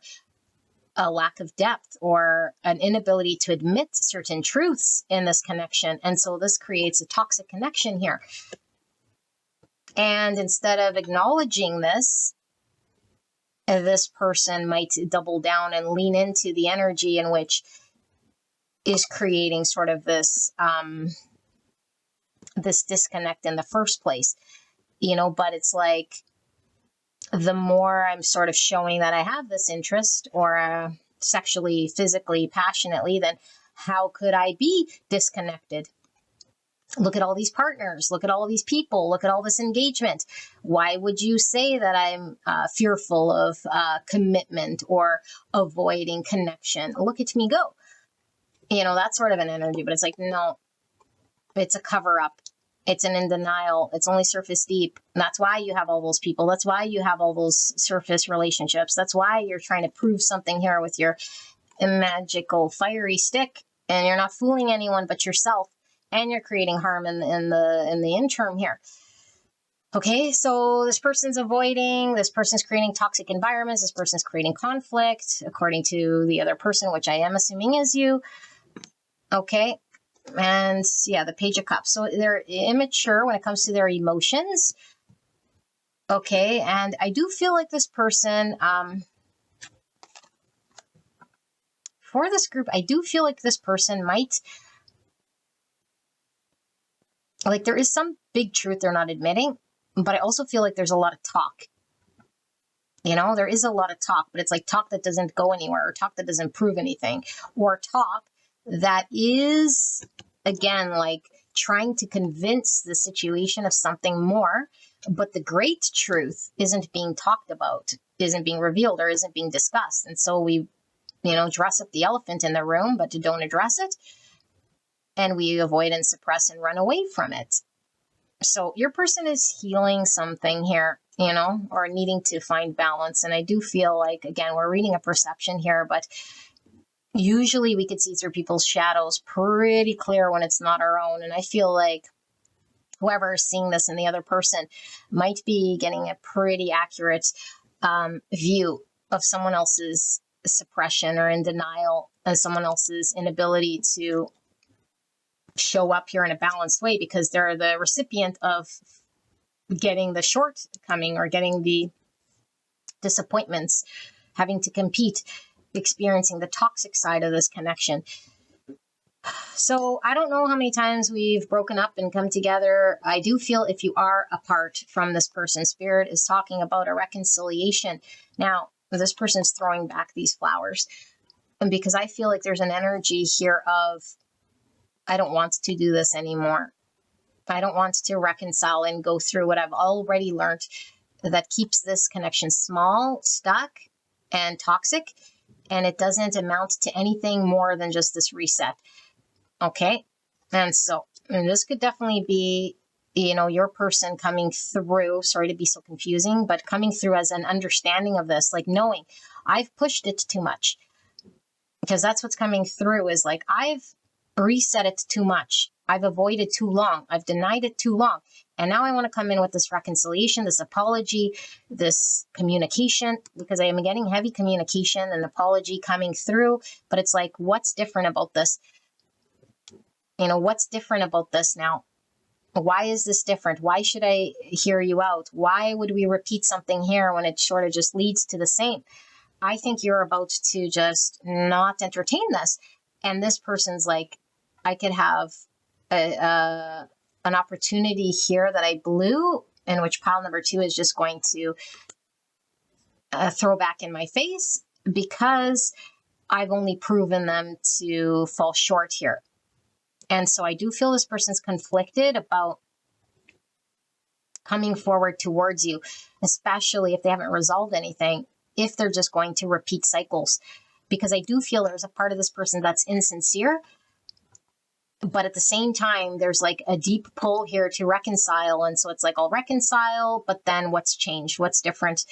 a lack of depth, or an inability to admit certain truths in this connection. And so this creates a toxic connection here. And instead of acknowledging this person might double down and lean into the energy in which is creating sort of this this disconnect in the first place. But it's like, the more I'm sort of showing that I have this interest, or sexually, physically, passionately, then how could I be disconnected? Look at all these partners, look at all these people, look at all this engagement. Why would you say that I'm fearful of commitment or avoiding connection? Look at me go. That sort of an energy, but it's like, no, it's a cover up. It's an in denial. It's only surface deep. And that's why you have all those people. That's why you have all those surface relationships. That's why you're trying to prove something here with your magical fiery stick, and you're not fooling anyone but yourself, and you're creating harm in the interim here. Okay, so this person's avoiding, this person's creating toxic environments, this person's creating conflict, according to the other person, which I am assuming is you. Okay. And yeah, the Page of Cups. So they're immature when it comes to their emotions. Okay, and I do feel like this person, for this group, I do feel like this person might, like, there is some big truth they're not admitting, but I also feel like there's a lot of talk. There is a lot of talk, but it's like talk that doesn't go anywhere, or talk that doesn't prove anything, or talk that is, again, like trying to convince the situation of something more, but the great truth isn't being talked about, isn't being revealed, or isn't being discussed. And so we, dress up the elephant in the room, but don't address it. And we avoid and suppress and run away from it. So your person is healing something here, or needing to find balance. And I do feel like, again, we're reading a perception here, but usually we could see through people's shadows pretty clear when it's not our own. And I feel like whoever is seeing this in the other person might be getting a pretty accurate view of someone else's suppression or in denial, and someone else's inability to show up here in a balanced way, because they're the recipient of getting the shortcoming, or getting the disappointments, having to compete, experiencing the toxic side of this connection. So I don't know how many times we've broken up and come together. I do feel if you are apart from this person, Spirit is talking about a reconciliation. Now, this person's throwing back these flowers, and because I feel like there's an energy here of I don't want to do this anymore. I don't want to reconcile and go through what I've already learned that keeps this connection small, stuck, and toxic. And it doesn't amount to anything more than just this reset. Okay. And this could definitely be, your person coming through. Sorry to be so confusing, but coming through as an understanding of this, like knowing I've pushed it too much, because that's what's coming through is like, I've reset it too much. I've avoided too long. I've denied it too long. And now I want to come in with this reconciliation, this apology, this communication, because I am getting heavy communication and apology coming through. But it's like, what's different about this? What's different about this now? Why is this different? Why should I hear you out? Why would we repeat something here when it sort of just leads to the same? I think you're about to just not entertain this. And this person's like, I could have an opportunity here that I blew, in which pile number 2 is just going to throw back in my face because I've only proven them to fall short here. And so I do feel this person's conflicted about coming forward towards you, especially if they haven't resolved anything, if they're just going to repeat cycles. Because I do feel there's a part of this person that's insincere, but at the same time, there's like a deep pull here to reconcile. And so it's like, I'll reconcile, but then what's changed? What's different?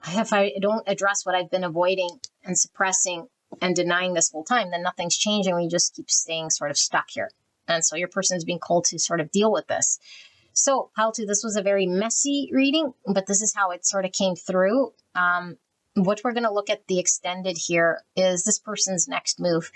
If I don't address what I've been avoiding and suppressing and denying this whole time, then nothing's changing. We just keep staying sort of stuck here. And so your person's being called to sort of deal with this. So pile 2, this was a very messy reading, but this is how it sort of came through. What we're going to look at the extended here is this person's next move.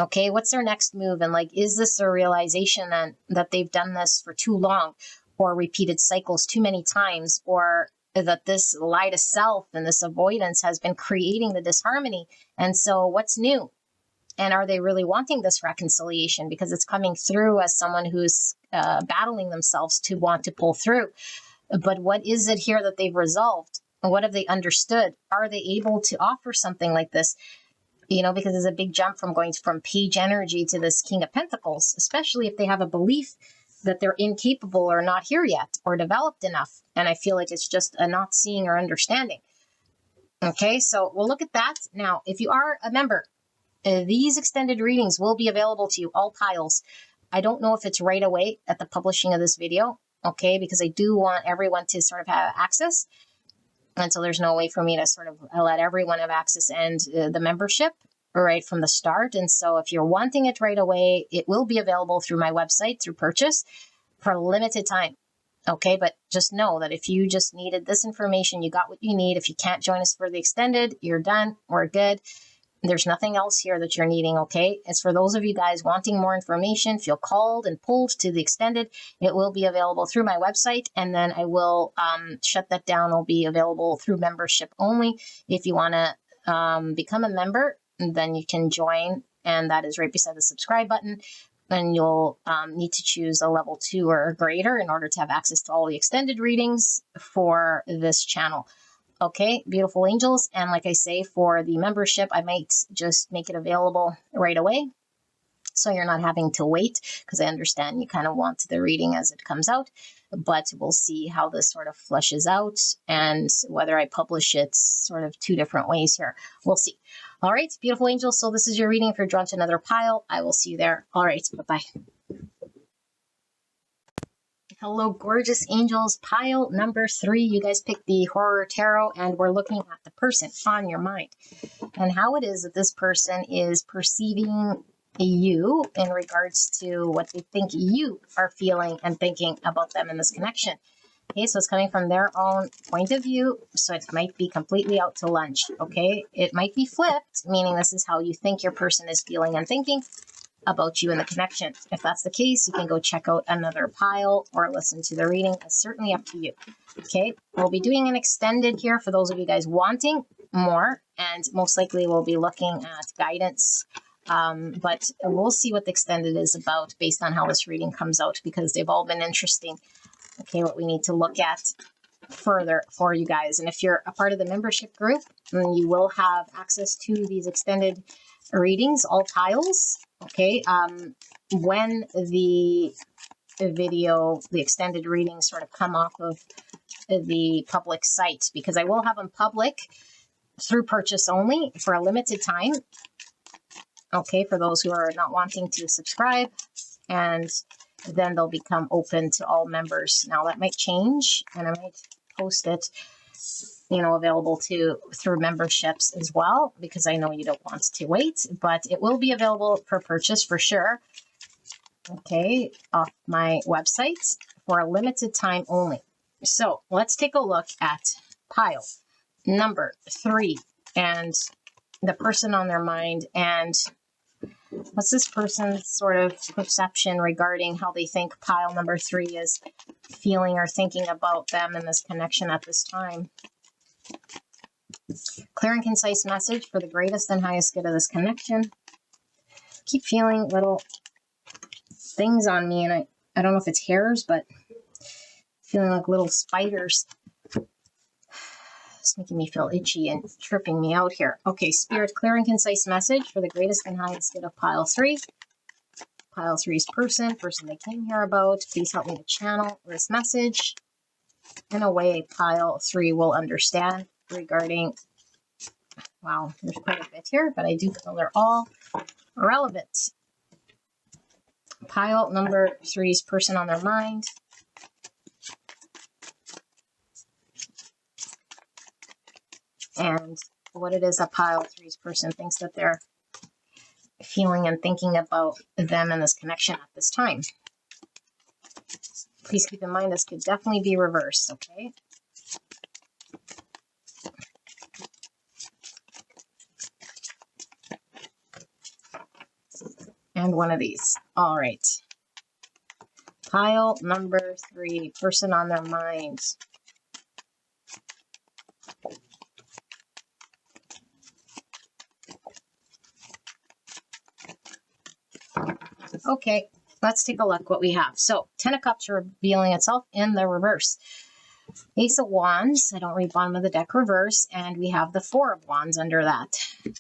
Okay, what's their next move? And like, is this a realization then that they've done this for too long, or repeated cycles too many times, or that this lie to self and this avoidance has been creating the disharmony? And so what's new? And are they really wanting this reconciliation? Because it's coming through as someone who's battling themselves to want to pull through. But what is it here that they've resolved? What have they understood? Are they able to offer something like this? Because there's a big jump from going from page energy to this King of Pentacles, especially if they have a belief that they're incapable or not here yet or developed enough. And I feel like it's just a not seeing or understanding. Okay, so we'll look at that. Now, if you are a member, these extended readings will be available to you, all piles. I don't know if it's right away at the publishing of this video, okay, because I do want everyone to sort of have access. And so there's no way for me to sort of let everyone have access and the membership right from the start. And so if you're wanting it right away, it will be available through my website, through purchase, for a limited time. Okay, but just know that if you just needed this information, you got what you need. If you can't join us for the extended, you're done. We're good. There's nothing else here that you're needing, okay? It's for those of you guys wanting more information, feel called and pulled to the extended. It will be available through my website, and then I will shut that down. It'll be available through membership only. If you want to become a member, then you can join, and that is right beside the subscribe button. And you'll need to choose a level 2 or greater in order to have access to all the extended readings for this channel. Okay, beautiful angels. And like I say, for the membership, I might just make it available right away, so you're not having to wait, because I understand you kind of want the reading as it comes out. But we'll see how this sort of fleshes out and whether I publish it sort of 2 different ways here. We'll see. All right, beautiful angels. So this is your reading. If you're drawn to another pile, I will see you there. All right, bye-bye. Hello, gorgeous angels. Pile number 3. You guys picked the Horror Tarot, and we're looking at the person on your mind and how it is that this person is perceiving you in regards to what they think you are feeling and thinking about them in this connection. Okay, so it's coming from their own point of view, so it might be completely out to lunch, okay? It might be flipped, meaning this is how you think your person is feeling and thinking about you in the connection. If that's the case, you can go check out another pile or listen to the reading. It's certainly up to you. Okay, we'll be doing an extended here for those of you guys wanting more, and most likely we'll be looking at guidance. But we'll see what the extended is about based on how this reading comes out, because they've all been interesting. Okay, what we need to look at further for you guys. And if you're a part of the membership group, then you will have access to these extended readings, all piles. Okay, when the video, the extended readings sort of come off of the public site, because I will have them public through purchase only for a limited time. Okay, for those who are not wanting to subscribe, and then they'll become open to all members. Now that might change, and I might post it, available through memberships as well, because I know you don't want to wait, but it will be available for purchase for sure. Okay, off my website for a limited time only. So let's take a look at pile number 3 and the person on their mind, and what's this person's sort of perception regarding how they think pile number 3 is feeling or thinking about them in this connection at this time. Clear and concise message for the greatest and highest good of this connection. Keep feeling little things on me, and I don't know if it's hairs, but feeling like little spiders. It's making me feel itchy and tripping me out here. Okay, Spirit, clear and concise message for the greatest and highest good of pile 3. Pile 3's person they came here about. Please help me to channel this message in a way pile 3 will understand regarding, wow, there's quite a bit here, but I do feel they're all relevant. Pile number 3's person on their mind. And what it is a pile 3's person thinks that they're feeling and thinking about them in this connection at this time. Please keep in mind this could definitely be reversed, okay? And one of these. All right. Pile number 3, person on their mind. Okay, let's take a look what we have. So 10 of Cups revealing itself in the reverse. Ace of Wands, I don't read bottom of the deck reverse, and we have the 4 of Wands under that.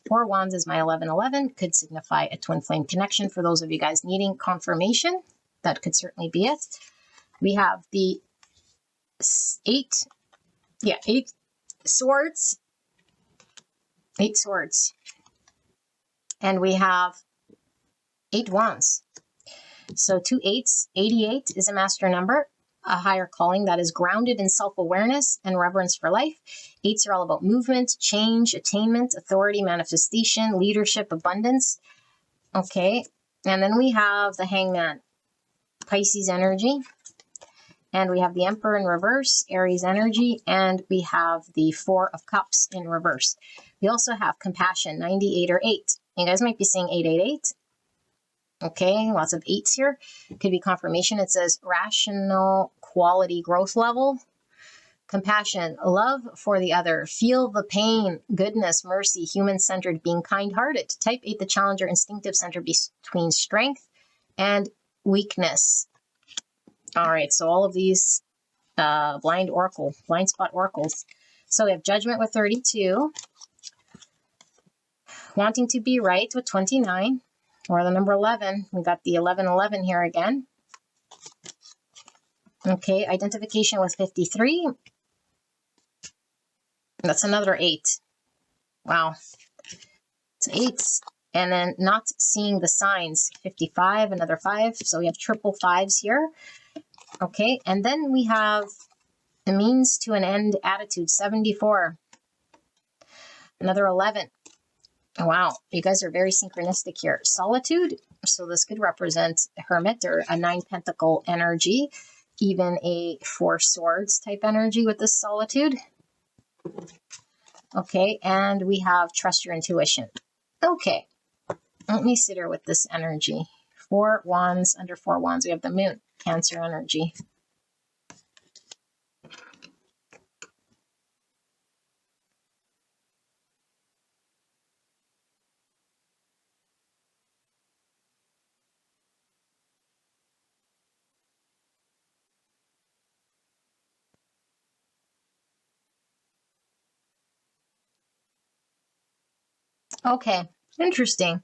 4 of Wands is my 1111, could signify a twin flame connection for those of you guys needing confirmation. That could certainly be it. We have the 8 swords. 8 swords. And we have 8 wands. So 2 8s, 88 is a master number, a higher calling that is grounded in self-awareness and reverence for life. 8s are all about movement, change, attainment, authority, manifestation, leadership, abundance. Okay, and then we have the Hangman, Pisces energy. And we have the Emperor in reverse, Aries energy, and we have the 4 of Cups in reverse. We also have Compassion, 98 or 8. You guys might be seeing 888. Okay, lots of 8s here. Could be confirmation. It says rational quality growth level. Compassion, love for the other. Feel the pain, goodness, mercy, human-centered, being kind-hearted. Type 8, the challenger, instinctive center between strength and weakness. All right, so all of these blind spot oracles. So we have Judgment with 32. Wanting to be right with 29. Or the number 11. We got the 1111 here again. Okay, Identification with 53. That's another 8. Wow. It's 8s. And then not seeing the signs, 55, another 5. So we have triple 5s here. Okay, and then we have the means to an end attitude, 74. Another 11. Wow, you guys are very synchronistic here. Solitude, so this could represent a Hermit or a 9 Pentacle energy, even a 4 Swords type energy with this solitude. Okay, and we have Trust Your Intuition. Okay, let me sit here with this energy. 4 Wands, under 4 Wands, we have the Moon, Cancer energy. Okay, interesting.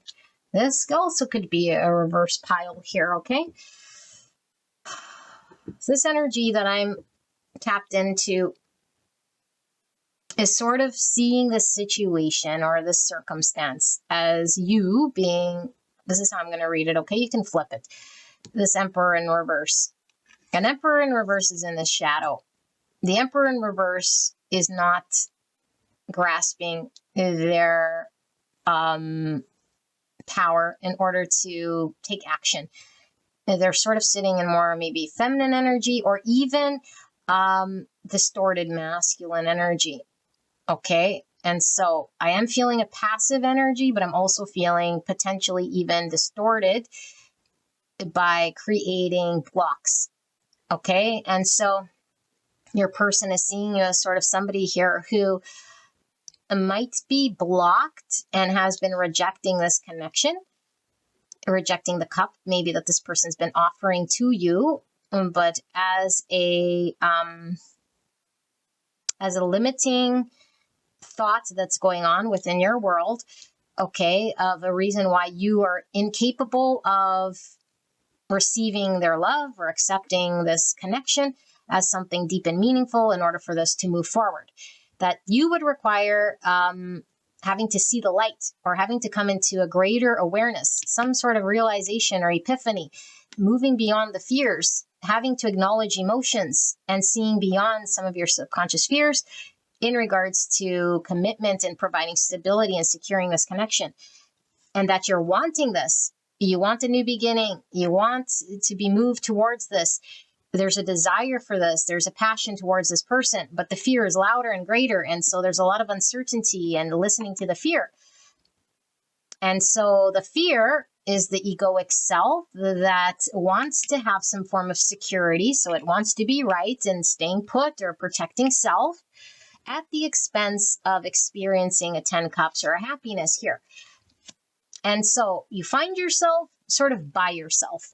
This also could be a reverse pile here, okay? So this energy that I'm tapped into is sort of seeing the situation or the circumstance as you being, this is how I'm going to read it, okay? You can flip it. This Emperor in reverse. An Emperor in reverse is in the shadow. The Emperor in reverse is not grasping their power in order to take action. They're sort of sitting in more maybe feminine energy or even distorted masculine energy. Okay. And so I am feeling a passive energy, but I'm also feeling potentially even distorted by creating blocks. Okay. And so your person is seeing you as sort of somebody here who might be blocked and has been rejecting this connection, rejecting the cup maybe that this person's been offering to you, but as a limiting thought that's going on within your world, okay, of a reason why you are incapable of receiving their love or accepting this connection as something deep and meaningful in order for this to move forward. That you would require having to see the light or having to come into a greater awareness, some sort of realization or epiphany, moving beyond the fears, having to acknowledge emotions and seeing beyond some of your subconscious fears in regards to commitment and providing stability and securing this connection. And that you're wanting this. You want a new beginning. You want to be moved towards this. There's a desire for this. There's a passion towards this person, but the fear is louder and greater. And so there's a lot of uncertainty and listening to the fear. And so the fear is the egoic self that wants to have some form of security. So it wants to be right and staying put or protecting self at the expense of experiencing a 10 cups or a happiness here. And so you find yourself sort of by yourself.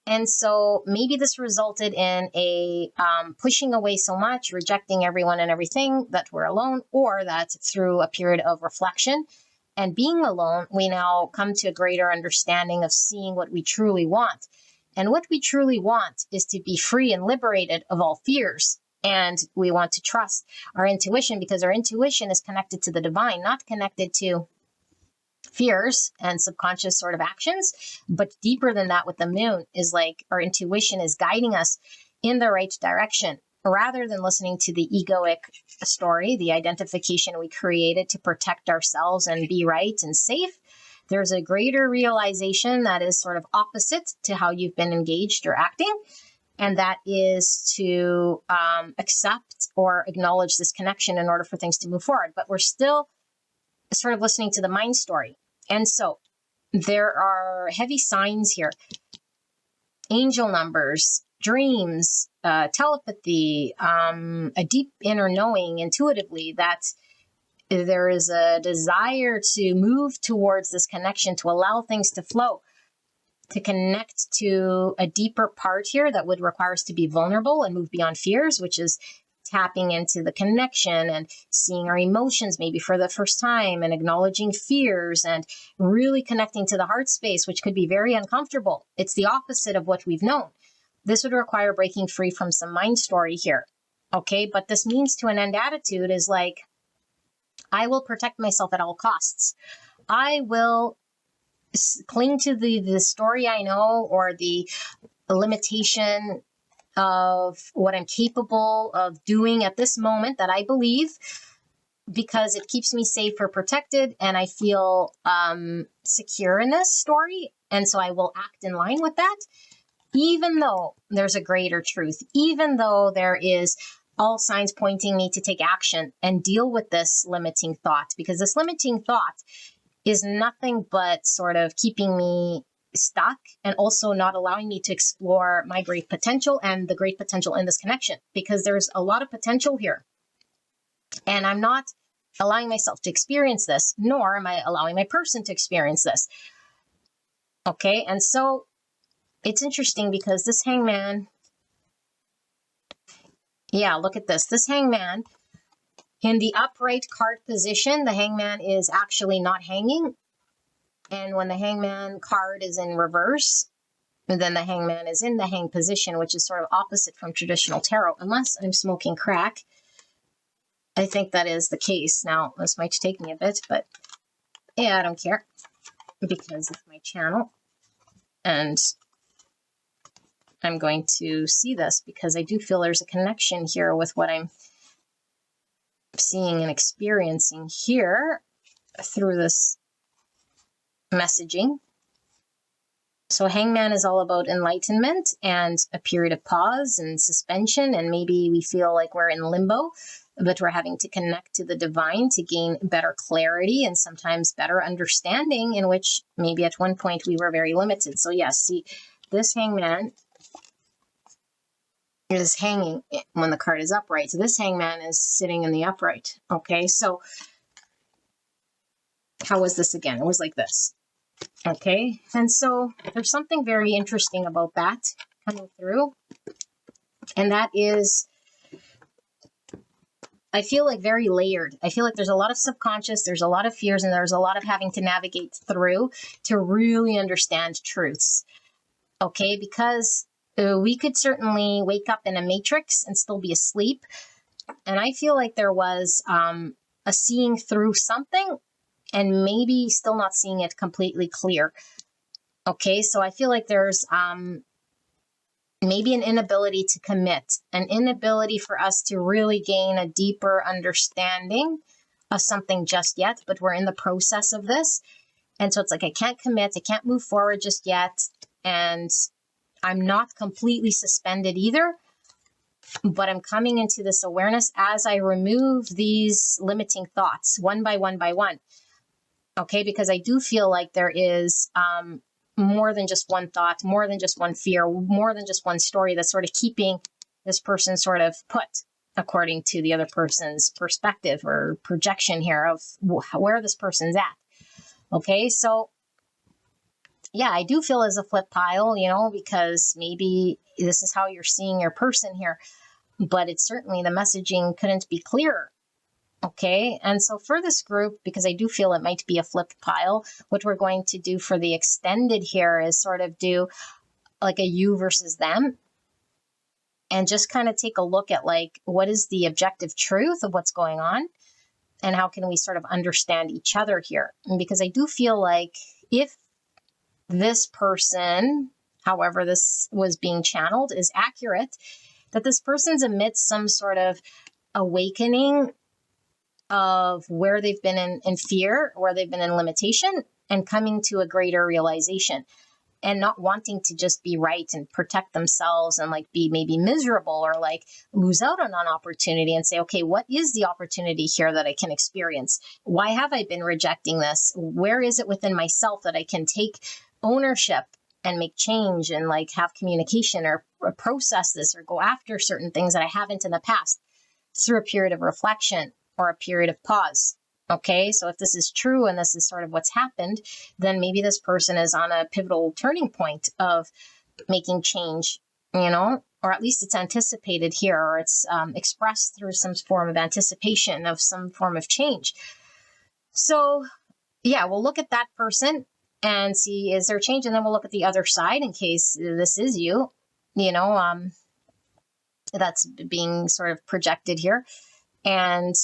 And so maybe this resulted in a pushing away so much, rejecting everyone and everything, that we're alone, or that through a period of reflection and being alone, we now come to a greater understanding of seeing what we truly want. And what we truly want is to be free and liberated of all fears. And we want to trust our intuition because our intuition is connected to the divine, not connected to fears and subconscious sort of actions. But deeper than that with the moon is like our intuition is guiding us in the right direction rather than listening to the egoic story, the identification we created to protect ourselves and be right and safe. There's a greater realization that is sort of opposite to how you've been engaged or acting. And that is to accept or acknowledge this connection in order for things to move forward. But we're still sort of listening to the mind story. And so there are heavy signs here. Angel numbers, dreams, telepathy, a deep inner knowing intuitively that there is a desire to move towards this connection, to allow things to flow, to connect to a deeper part here that would require us to be vulnerable and move beyond fears, which is tapping into the connection and seeing our emotions maybe for the first time and acknowledging fears and really connecting to the heart space, which could be very uncomfortable. It's the opposite of what we've known. This would require breaking free from some mind story here. Okay, but this means to an end attitude is like, I will protect myself at all costs. I will cling to the story I know or the limitation of what I'm capable of doing at this moment that I believe, because it keeps me safe or protected and I feel secure in this story. And so I will act in line with that, even though there's a greater truth, even though there is all signs pointing me to take action and deal with this limiting thought, because this limiting thought is nothing but sort of keeping me stuck and also not allowing me to explore my great potential and the great potential in this connection, because there's a lot of potential here. And I'm not allowing myself to experience this, nor am I allowing my person to experience this. Okay, and so it's interesting because this hangman, yeah, look at this. This hangman, in the upright card position, the hangman is actually not hanging. And when the Hangman card is in reverse, then the Hangman is in the hang position, which is sort of opposite from traditional tarot, unless I'm smoking crack. I think that is the case. Now, this might take me a bit, but yeah, I don't care because it's my channel. And I'm going to see this because I do feel there's a connection here with what I'm seeing and experiencing here through this messaging. So Hangman is all about enlightenment and a period of pause and suspension, and maybe we feel like we're in limbo, but we're having to connect to the divine to gain better clarity and sometimes better understanding, in which maybe at one point we were very limited. So yes, see, this Hangman is hanging when the card is upright. So this Hangman is sitting in the upright. Okay, so how was this again? It was like this. Okay, and so there's something very interesting about that coming through, and that is, I feel like very layered. I feel like there's a lot of subconscious, there's a lot of fears, and there's a lot of having to navigate through to really understand truths. Okay, because we could certainly wake up in a matrix and still be asleep, and I feel like there was a seeing through something and maybe still not seeing it completely clear. Okay, so I feel like there's maybe an inability to commit, an inability for us to really gain a deeper understanding of something just yet, but we're in the process of this. And so it's like, I can't commit, I can't move forward just yet, and I'm not completely suspended either, but I'm coming into this awareness as I remove these limiting thoughts one by one by one. Okay, because I do feel like there is more than just one thought, more than just one fear, more than just one story that's sort of keeping this person sort of put according to the other person's perspective or projection here of where this person's at. Okay, so yeah, I do feel as a flip pile, you know, because maybe this is how you're seeing your person here, but it's certainly the messaging couldn't be clearer. Okay, and so for this group, because I do feel it might be a flipped pile, what we're going to do for the extended here is sort of do like a you versus them and just kind of take a look at like, what is the objective truth of what's going on and how can we sort of understand each other here? And because I do feel like if this person, however this was being channeled, is accurate, that this person's amidst some sort of awakening of where they've been in fear, where they've been in limitation, and coming to a greater realization and not wanting to just be right and protect themselves and like be maybe miserable or like lose out on an opportunity and say, okay, what is the opportunity here that I can experience? Why have I been rejecting this? Where is it within myself that I can take ownership and make change and like have communication or process this or go after certain things that I haven't in the past through a period of reflection or a period of pause. Okay, so if this is true and this is sort of what's happened, then maybe this person is on a pivotal turning point of making change, you know, or at least it's anticipated here, or it's expressed through some form of anticipation of some form of change. So yeah, we'll look at that person and see, is there change? And then we'll look at the other side in case this is you, you know, that's being sort of projected here. And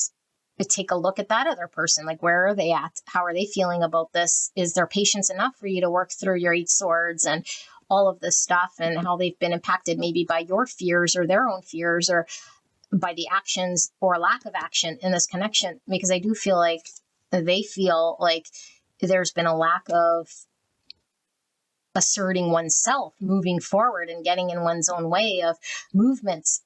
take a look at that other person. Like, where are they at? How are they feeling about this? Is there patience enough for you to work through your 8 swords and all of this stuff and how they've been impacted maybe by your fears or their own fears or by the actions or lack of action in this connection? Because I do feel like they feel like there's been a lack of asserting oneself, moving forward and getting in one's own way of movements.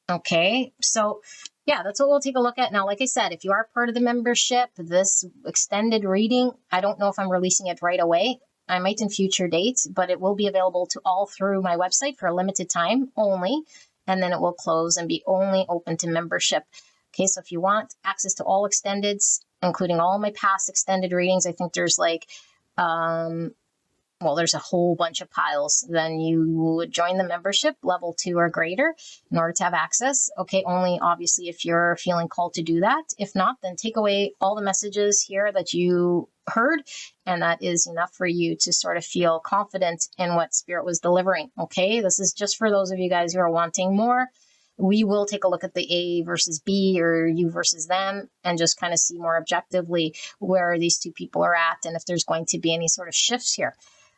Okay, so yeah, that's what we'll take a look at. Now, like I said, if you are part of the membership, this extended reading, I don't know if I'm releasing it right away. I might in future dates, but it will be available to all through my website for a limited time only. And then it will close and be only open to membership. Okay, so if you want access to all extendeds, including all my past extended readings, I think there's like well, there's a whole bunch of piles, then you would join the membership level 2 or greater in order to have access. Okay, only obviously if you're feeling called to do that. If not, then take away all the messages here that you heard, and that is enough for you to sort of feel confident in what Spirit was delivering. Okay, this is just for those of you guys who are wanting more. We will take a look at the A versus B or you versus them and just kind of see more objectively where these two people are at and if there's going to be any sort of shifts here.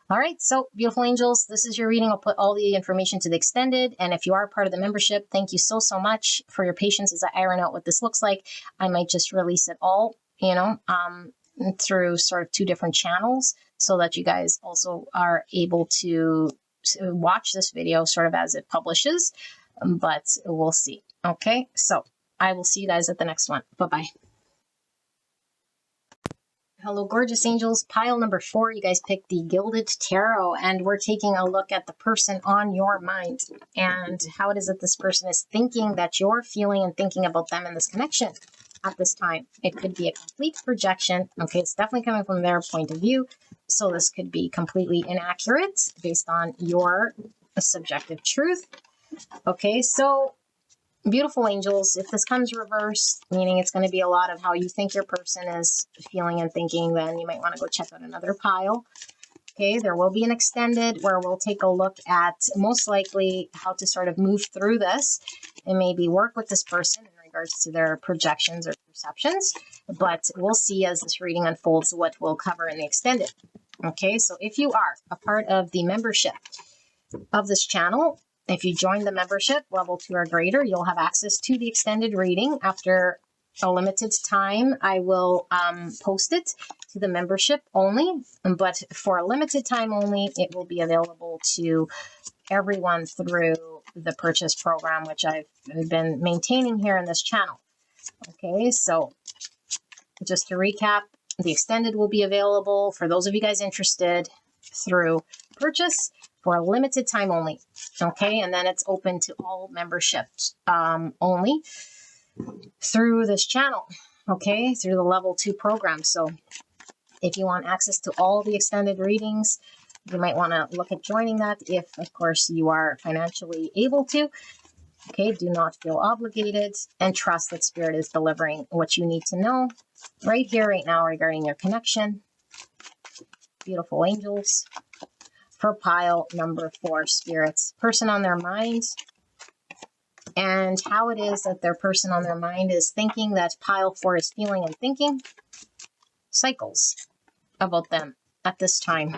All right, so beautiful angels, this is your reading. I'll put all the information to the extended. And if you are part of the membership, thank you so, so much for your patience as I iron out what this looks like. I might just release it all, through sort of 2 different channels so that you guys also are able to watch this video sort of as it publishes. But we'll see. Okay, so I will see you guys at the next one. Bye-bye. Hello, gorgeous angels. Pile number 4, you guys picked the Gilded Tarot, and we're taking a look at the person on your mind and how it is that this person is thinking, that you're feeling and thinking about them in this connection at this time. It could be a complete projection. Okay, it's definitely coming from their point of view. So this could be completely inaccurate based on your subjective truth. Okay, so beautiful angels, if this comes reversed, meaning it's going to be a lot of how you think your person is feeling and thinking, then you might want to go check out another pile. Okay, there will be an extended where we'll take a look at most likely how to sort of move through this and maybe work with this person in regards to their projections or perceptions. But we'll see as this reading unfolds what we'll cover in the extended. Okay, so if you are a part of the membership of this channel, if you join the membership level 2 or greater, you'll have access to the extended reading. After a limited time, I will post it to the membership only, but for a limited time only, it will be available to everyone through the purchase program, which I've been maintaining here in this channel. Okay, so just to recap, the extended will be available for those of you guys interested through purchase for a limited time only. Okay, and then it's open to all memberships only through this channel. Okay, through the level 2 program. So if you want access to all the extended readings, you might want to look at joining that if, of course, you are financially able to. Okay, do not feel obligated and trust that Spirit is delivering what you need to know right here, right now regarding your connection. Beautiful angels. For pile number 4, spirits, person on their mind, and how it is that their person on their mind is thinking, that pile 4 is feeling and thinking, cycles about them at this time.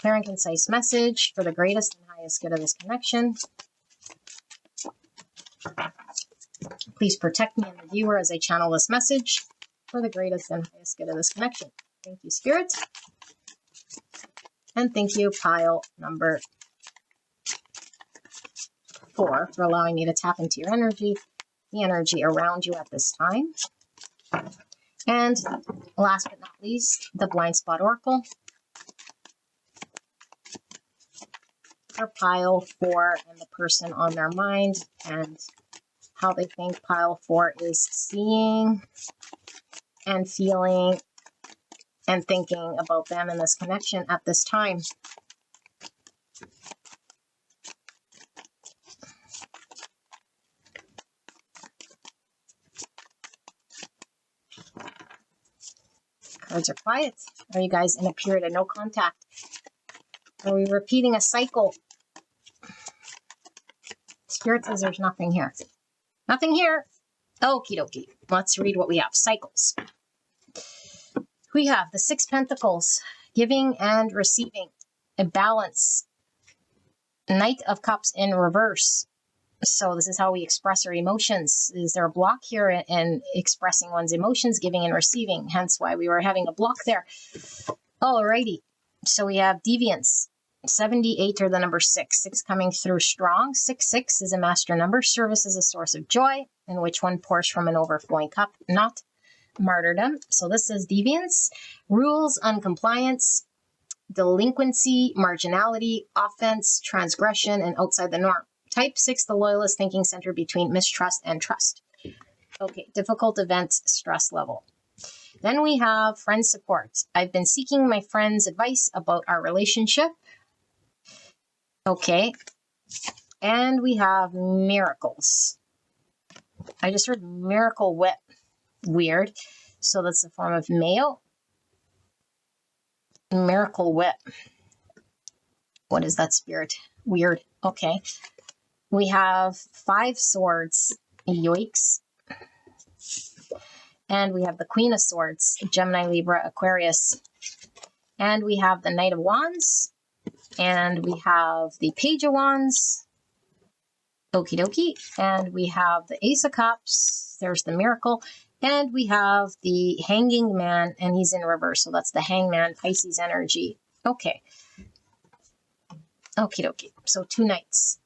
Clear and concise message for the greatest and highest good of this connection. Please protect me and the viewer as I channel this message for the greatest and highest good of this connection. Thank you, Spirit. And thank you, pile number 4, for allowing me to tap into your energy, the energy around you at this time. And last but not least, the Blind Spot Oracle for pile 4 and the person on their mind and how they think pile 4 is seeing and feeling and thinking about them in this connection at this time. Cards are quiet. Are you guys in a period of no contact? Are we repeating a cycle? Spirit says there's nothing here. Nothing here. Okie dokie. Let's read what we have. Cycles. We have the 6 Pentacles, giving and receiving, a balance, Knight of Cups in reverse. So this is how we express our emotions. Is there a block here in expressing one's emotions, giving and receiving? Hence why we were having a block there. Alrighty. So we have deviance, 78 or the number 6. 6 coming through strong. 6 is a master number. Service is a source of joy, in which one pours from an overflowing cup, not martyrdom. So this is deviance, rules, uncompliance, delinquency, marginality, offense, transgression, and outside the norm. Type 6, the loyalist, thinking center between mistrust and trust. Okay, difficult events, stress level. Then we have friend support. I've been seeking my friend's advice about our relationship. Okay. And we have miracles. I just heard miracle whip. Weird. So that's a form of male. Miracle whip. What is that, spirit? Weird. Okay. We have 5 swords. Yoicks. And we have the Queen of Swords. Gemini, Libra, Aquarius. And we have the Knight of Wands. And we have the Page of Wands. Okie dokie. And we have the Ace of Cups. There's the Miracle. And we have the Hanging Man, and he's in reverse. So that's the Hangman, Pisces energy. Okay. Okie dokie. So 2 knights.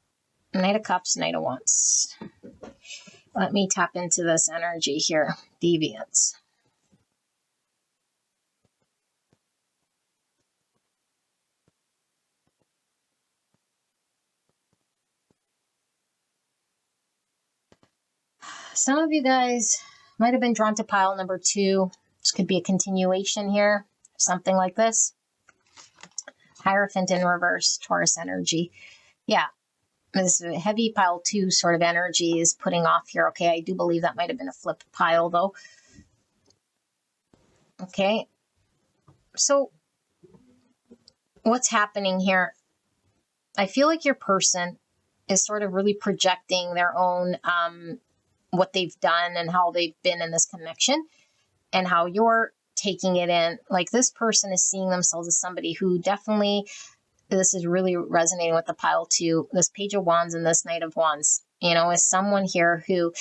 Knight of Cups, Knight of Wands. Let me tap into this energy here. Deviance. Some of you guys might have been drawn to pile number 2. This could be a continuation here. Something like this. Hierophant in reverse, Taurus energy. Yeah. This heavy pile 2 sort of energy is putting off here. Okay, I do believe that might have been a flipped pile though. Okay. So what's happening here? I feel like your person is sort of really projecting their own, what they've done and how they've been in this connection and how you're taking it in. Like this person is seeing themselves as somebody who definitely, this is really resonating with the pile 2, this Page of Wands and this Knight of Wands, you know, is someone here who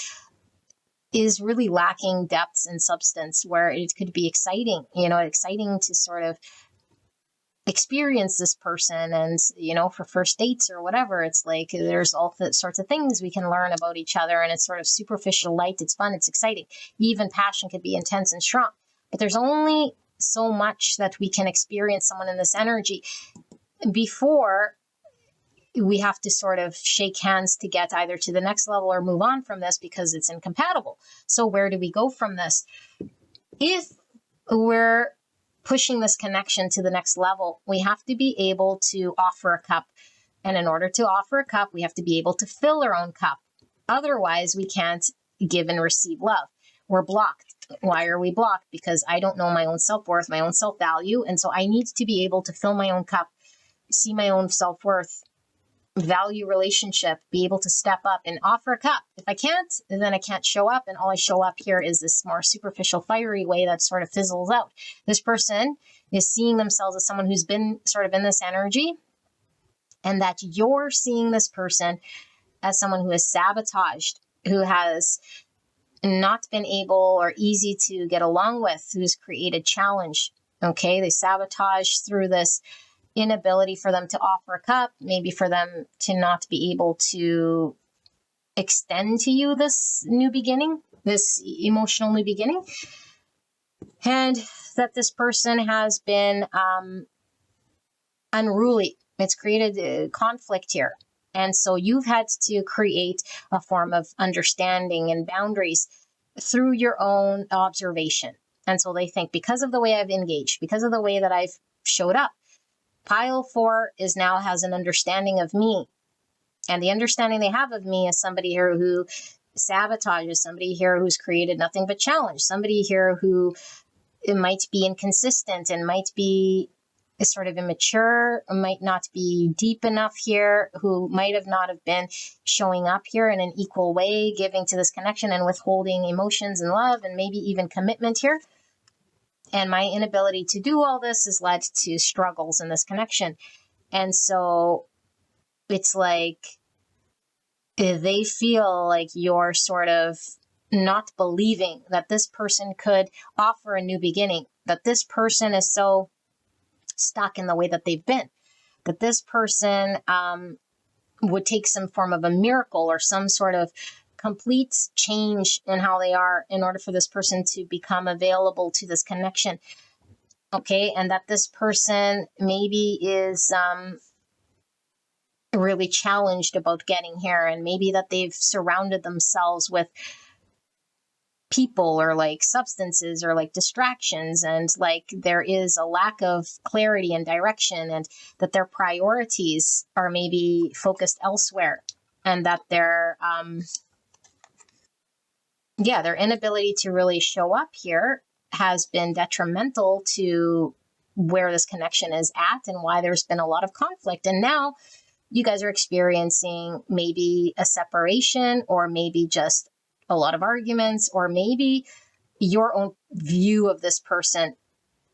is really lacking depths and substance, where it could be exciting, you know, exciting to sort of experience this person. And, you know, for first dates or whatever, it's like there's all sorts of things we can learn about each other, and it's sort of superficial, light, it's fun, it's exciting. Even passion could be intense and strong, but there's only so much that we can experience someone in this energy before we have to sort of shake hands to get either to the next level or move on from this, because it's incompatible. So where do we go from this? If we're pushing this connection to the next level, we have to be able to offer a cup. And in order to offer a cup, we have to be able to fill our own cup. Otherwise, we can't give and receive love. We're blocked. Why are we blocked? Because I don't know my own self-worth, my own self-value. And so I need to be able to fill my own cup, see my own self-worth, value relationship, be able to step up and offer a cup. If I can't, then I can't show up. And all I show up here is this more superficial, fiery way that sort of fizzles out. This person is seeing themselves as someone who's been sort of in this energy, and that you're seeing this person as someone who is sabotaged, who has not been able or easy to get along with, who's created challenge. Okay, they sabotage through this inability for them to offer a cup, maybe for them to not be able to extend to you this new beginning, this emotional new beginning, and that this person has been unruly. It's created a conflict here. And so you've had to create a form of understanding and boundaries through your own observation. And so they think, because of the way I've engaged, because of the way that I've showed up, pile 4 now has an understanding of me. And the understanding they have of me is somebody here who sabotages, somebody here who's created nothing but challenge, somebody here who it might be inconsistent and might be sort of immature, might not be deep enough here, who might have not have been showing up here in an equal way, giving to this connection and withholding emotions and love and maybe even commitment here. And my inability to do all this has led to struggles in this connection. And so it's like they feel like you're sort of not believing that this person could offer a new beginning, that this person is so stuck in the way that they've been, that this person would take some form of a miracle or some sort of complete change in how they are in order for this person to become available to this connection. Okay, and that this person maybe is really challenged about getting here, and maybe that they've surrounded themselves with people or like substances or like distractions, and like there is a lack of clarity and direction, and that their priorities are maybe focused elsewhere, and that their their inability to really show up here has been detrimental to where this connection is at and why there's been a lot of conflict. And now you guys are experiencing maybe a separation, or maybe just a lot of arguments, or maybe your own view of this person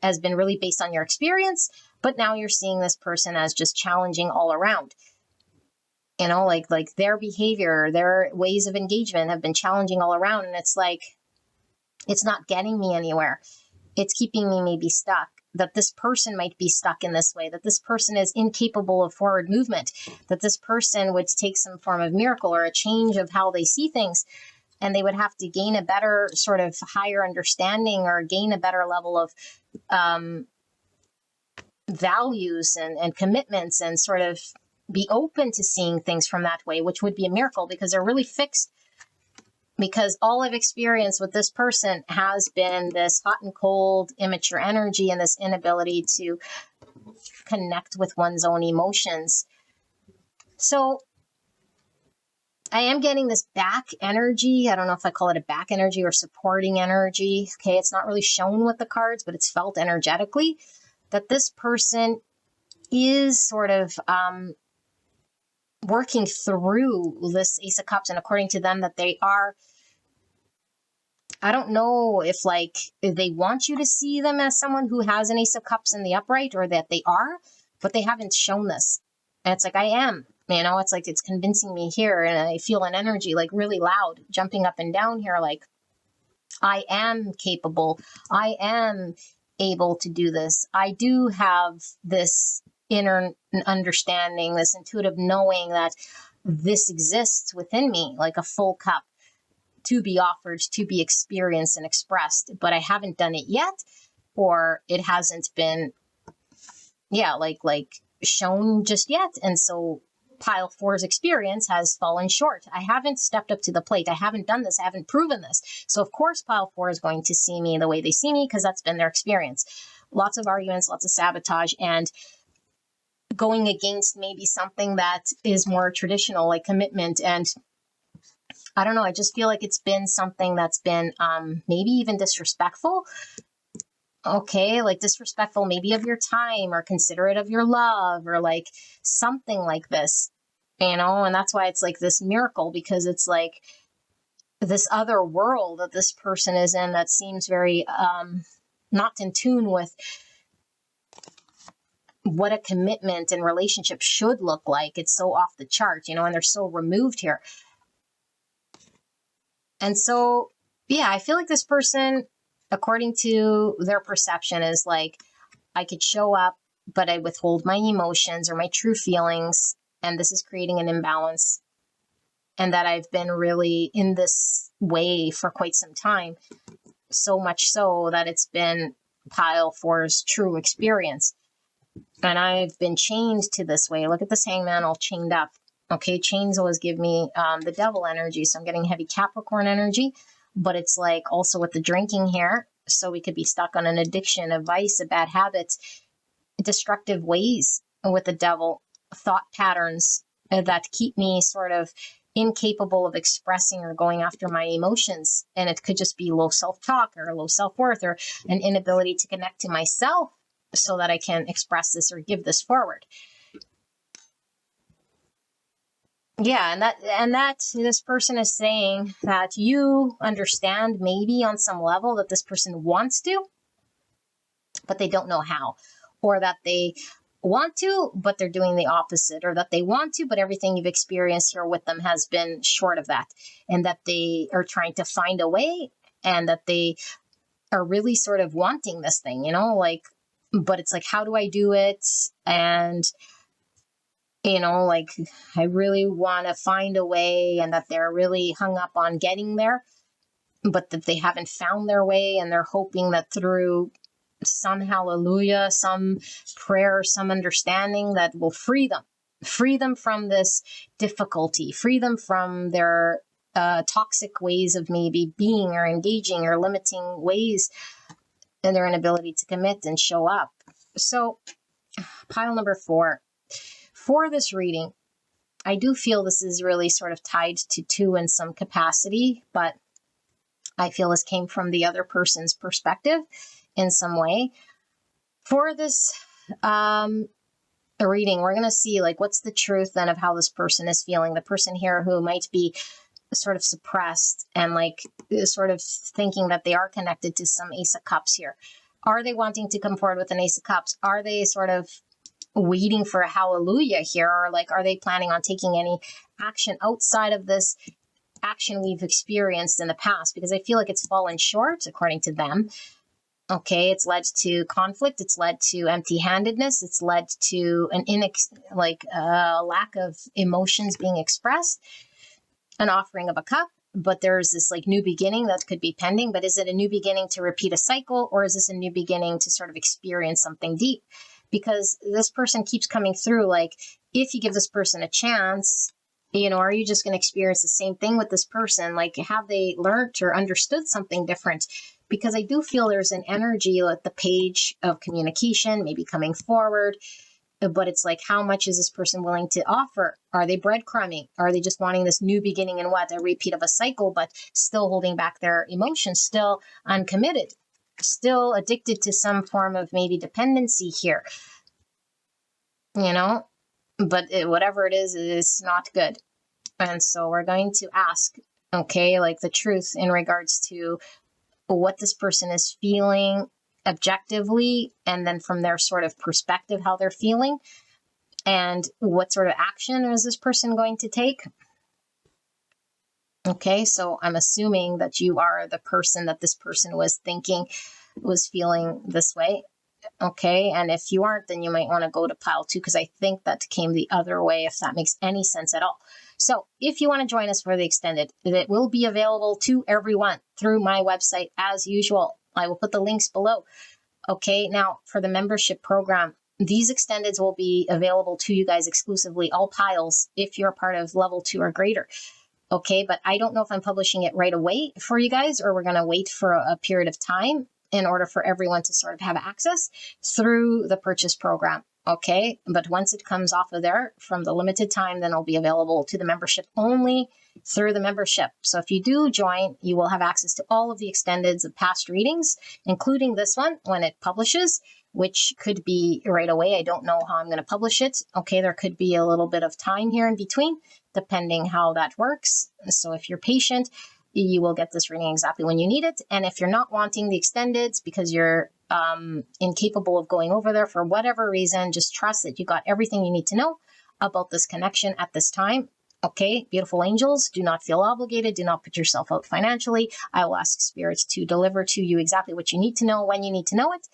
has been really based on your experience, but now you're seeing this person as just challenging all around. You know, like their behavior, their ways of engagement have been challenging all around. And it's like, it's not getting me anywhere. It's keeping me maybe stuck. That this person might be stuck in this way, that this person is incapable of forward movement, that this person would take some form of miracle or a change of how they see things, and they would have to gain a better sort of higher understanding, or gain a better level of values and commitments, and sort of be open to seeing things from that way, which would be a miracle, because they're really fixed. Because all I've experienced with this person has been this hot and cold, immature energy, and this inability to connect with one's own emotions. So I am getting this back energy. I don't know if I call it a back energy or supporting energy. Okay, it's not really shown with the cards, but it's felt energetically that this person is sort of working through this Ace of Cups, and according to them, that they are, I don't know if like they want you to see them as someone who has an Ace of Cups in the upright, or that they are, but they haven't shown this. And it's like, I am, you know, it's like it's convincing me here, and I feel an energy like really loud jumping up and down here, like I am capable, I am able to do this. I do have this inner understanding, this intuitive knowing that this exists within me, like a full cup to be offered, to be experienced and expressed, but I haven't done it yet, or it hasn't been, like shown just yet. And so pile 4's experience has fallen short. I haven't stepped up to the plate. I haven't done this. I haven't proven this. So of course, pile 4 is going to see me the way they see me, because that's been their experience. Lots of arguments, lots of sabotage, and going against maybe something that is more traditional, like commitment. And I don't know, I just feel like it's been something that's been maybe even disrespectful. Okay, like disrespectful maybe of your time, or considerate of your love, or like something like this, you know. And that's why it's like this miracle, because it's like this other world that this person is in that seems very not in tune with what a commitment and relationship should look like. It's so off the chart, you know, and they're so removed here. And so, yeah, I feel like this person, according to their perception, is like, I could show up, but I withhold my emotions or my true feelings, and this is creating an imbalance. And that I've been really in this way for quite some time, so much so that it's been pile 4's true experience. And I've been chained to this way. Look at this hangman all chained up. Okay, chains always give me the devil energy. So I'm getting heavy Capricorn energy, but it's like also with the drinking here. So we could be stuck on an addiction, a vice, a bad habit, destructive ways with the devil, thought patterns that keep me sort of incapable of expressing or going after my emotions. And it could just be low self-talk or low self-worth, or an inability to connect to myself so that I can express this or give this forward. Yeah, and that this person is saying that you understand maybe on some level that this person wants to, but they don't know how, or that they want to, but they're doing the opposite, or that they want to, but everything you've experienced here with them has been short of that, and that they are trying to find a way, and that they are really sort of wanting this thing, you know, like, but it's like, how do I do it? And, you know, like, I really want to find a way, and that they're really hung up on getting there, but that they haven't found their way, and they're hoping that through some hallelujah, some prayer, some understanding that will free them from this difficulty, free them from their toxic ways of maybe being or engaging or limiting ways in their inability to commit and show up. So pile number 4. For this reading, I do feel this is really sort of tied to 2 in some capacity, but I feel this came from the other person's perspective in some way. For this reading, we're going to see like what's the truth then of how this person is feeling. The person here who might be sort of suppressed and like sort of thinking that they are connected to some Ace of Cups here. Are they wanting to come forward with an Ace of Cups? Are they sort of waiting for a hallelujah here? Or like, are they planning on taking any action outside of this action we've experienced in the past? Because I feel like it's fallen short according to them. Okay, it's led to conflict. It's led to empty-handedness. It's led to an lack of emotions being expressed, an offering of a cup. But there's this like new beginning that could be pending. But is it a new beginning to repeat a cycle, or is this a new beginning to sort of experience something deep? Because this person keeps coming through. Like, if you give this person a chance, are you just going to experience the same thing with this person? Like, have they learned or understood something different? Because I do feel there's an energy at the page of communication, maybe coming forward, but it's like, how much is this person willing to offer? Are they breadcrumbing? Are they just wanting this new beginning and a repeat of a cycle, but still holding back their emotions, still uncommitted, still addicted to some form of maybe dependency here, but whatever it is not good. And so we're going to ask, okay, like the truth in regards to what this person is feeling objectively, and then from their sort of perspective, how they're feeling, and what sort of action is this person going to take. Okay, so I'm assuming that you are the person that this person was feeling this way. Okay, and if you aren't, then you might want to go to pile 2, because I think that came the other way, if that makes any sense at all. So if you want to join us for the extended, it will be available to everyone through my website as usual. I will put the links below. Okay, now for the membership program, these extendeds will be available to you guys exclusively, all piles, if you're part of level 2 or greater. Okay, but I don't know if I'm publishing it right away for you guys, or we're going to wait for a period of time in order for everyone to sort of have access through the purchase program. Okay, but once it comes off of there from the limited time, then it'll be available to the membership only through the membership. So if you do join, you will have access to all of the extendeds of past readings, including this one when it publishes, which could be right away. I don't know how I'm going to publish it. Okay, there could be a little bit of time here in between, depending how that works. So if you're patient, you will get this reading exactly when you need it. And if you're not wanting the extendeds because you're incapable of going over there for whatever reason, just trust that you got everything you need to know about this connection at this time. Okay, beautiful angels, do not feel obligated. Do not put yourself out financially. I will ask spirits to deliver to you exactly what you need to know when you need to know it.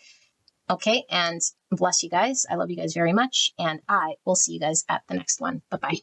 Okay, and bless you guys. I love you guys very much, and I will see you guys at the next one. Bye-bye.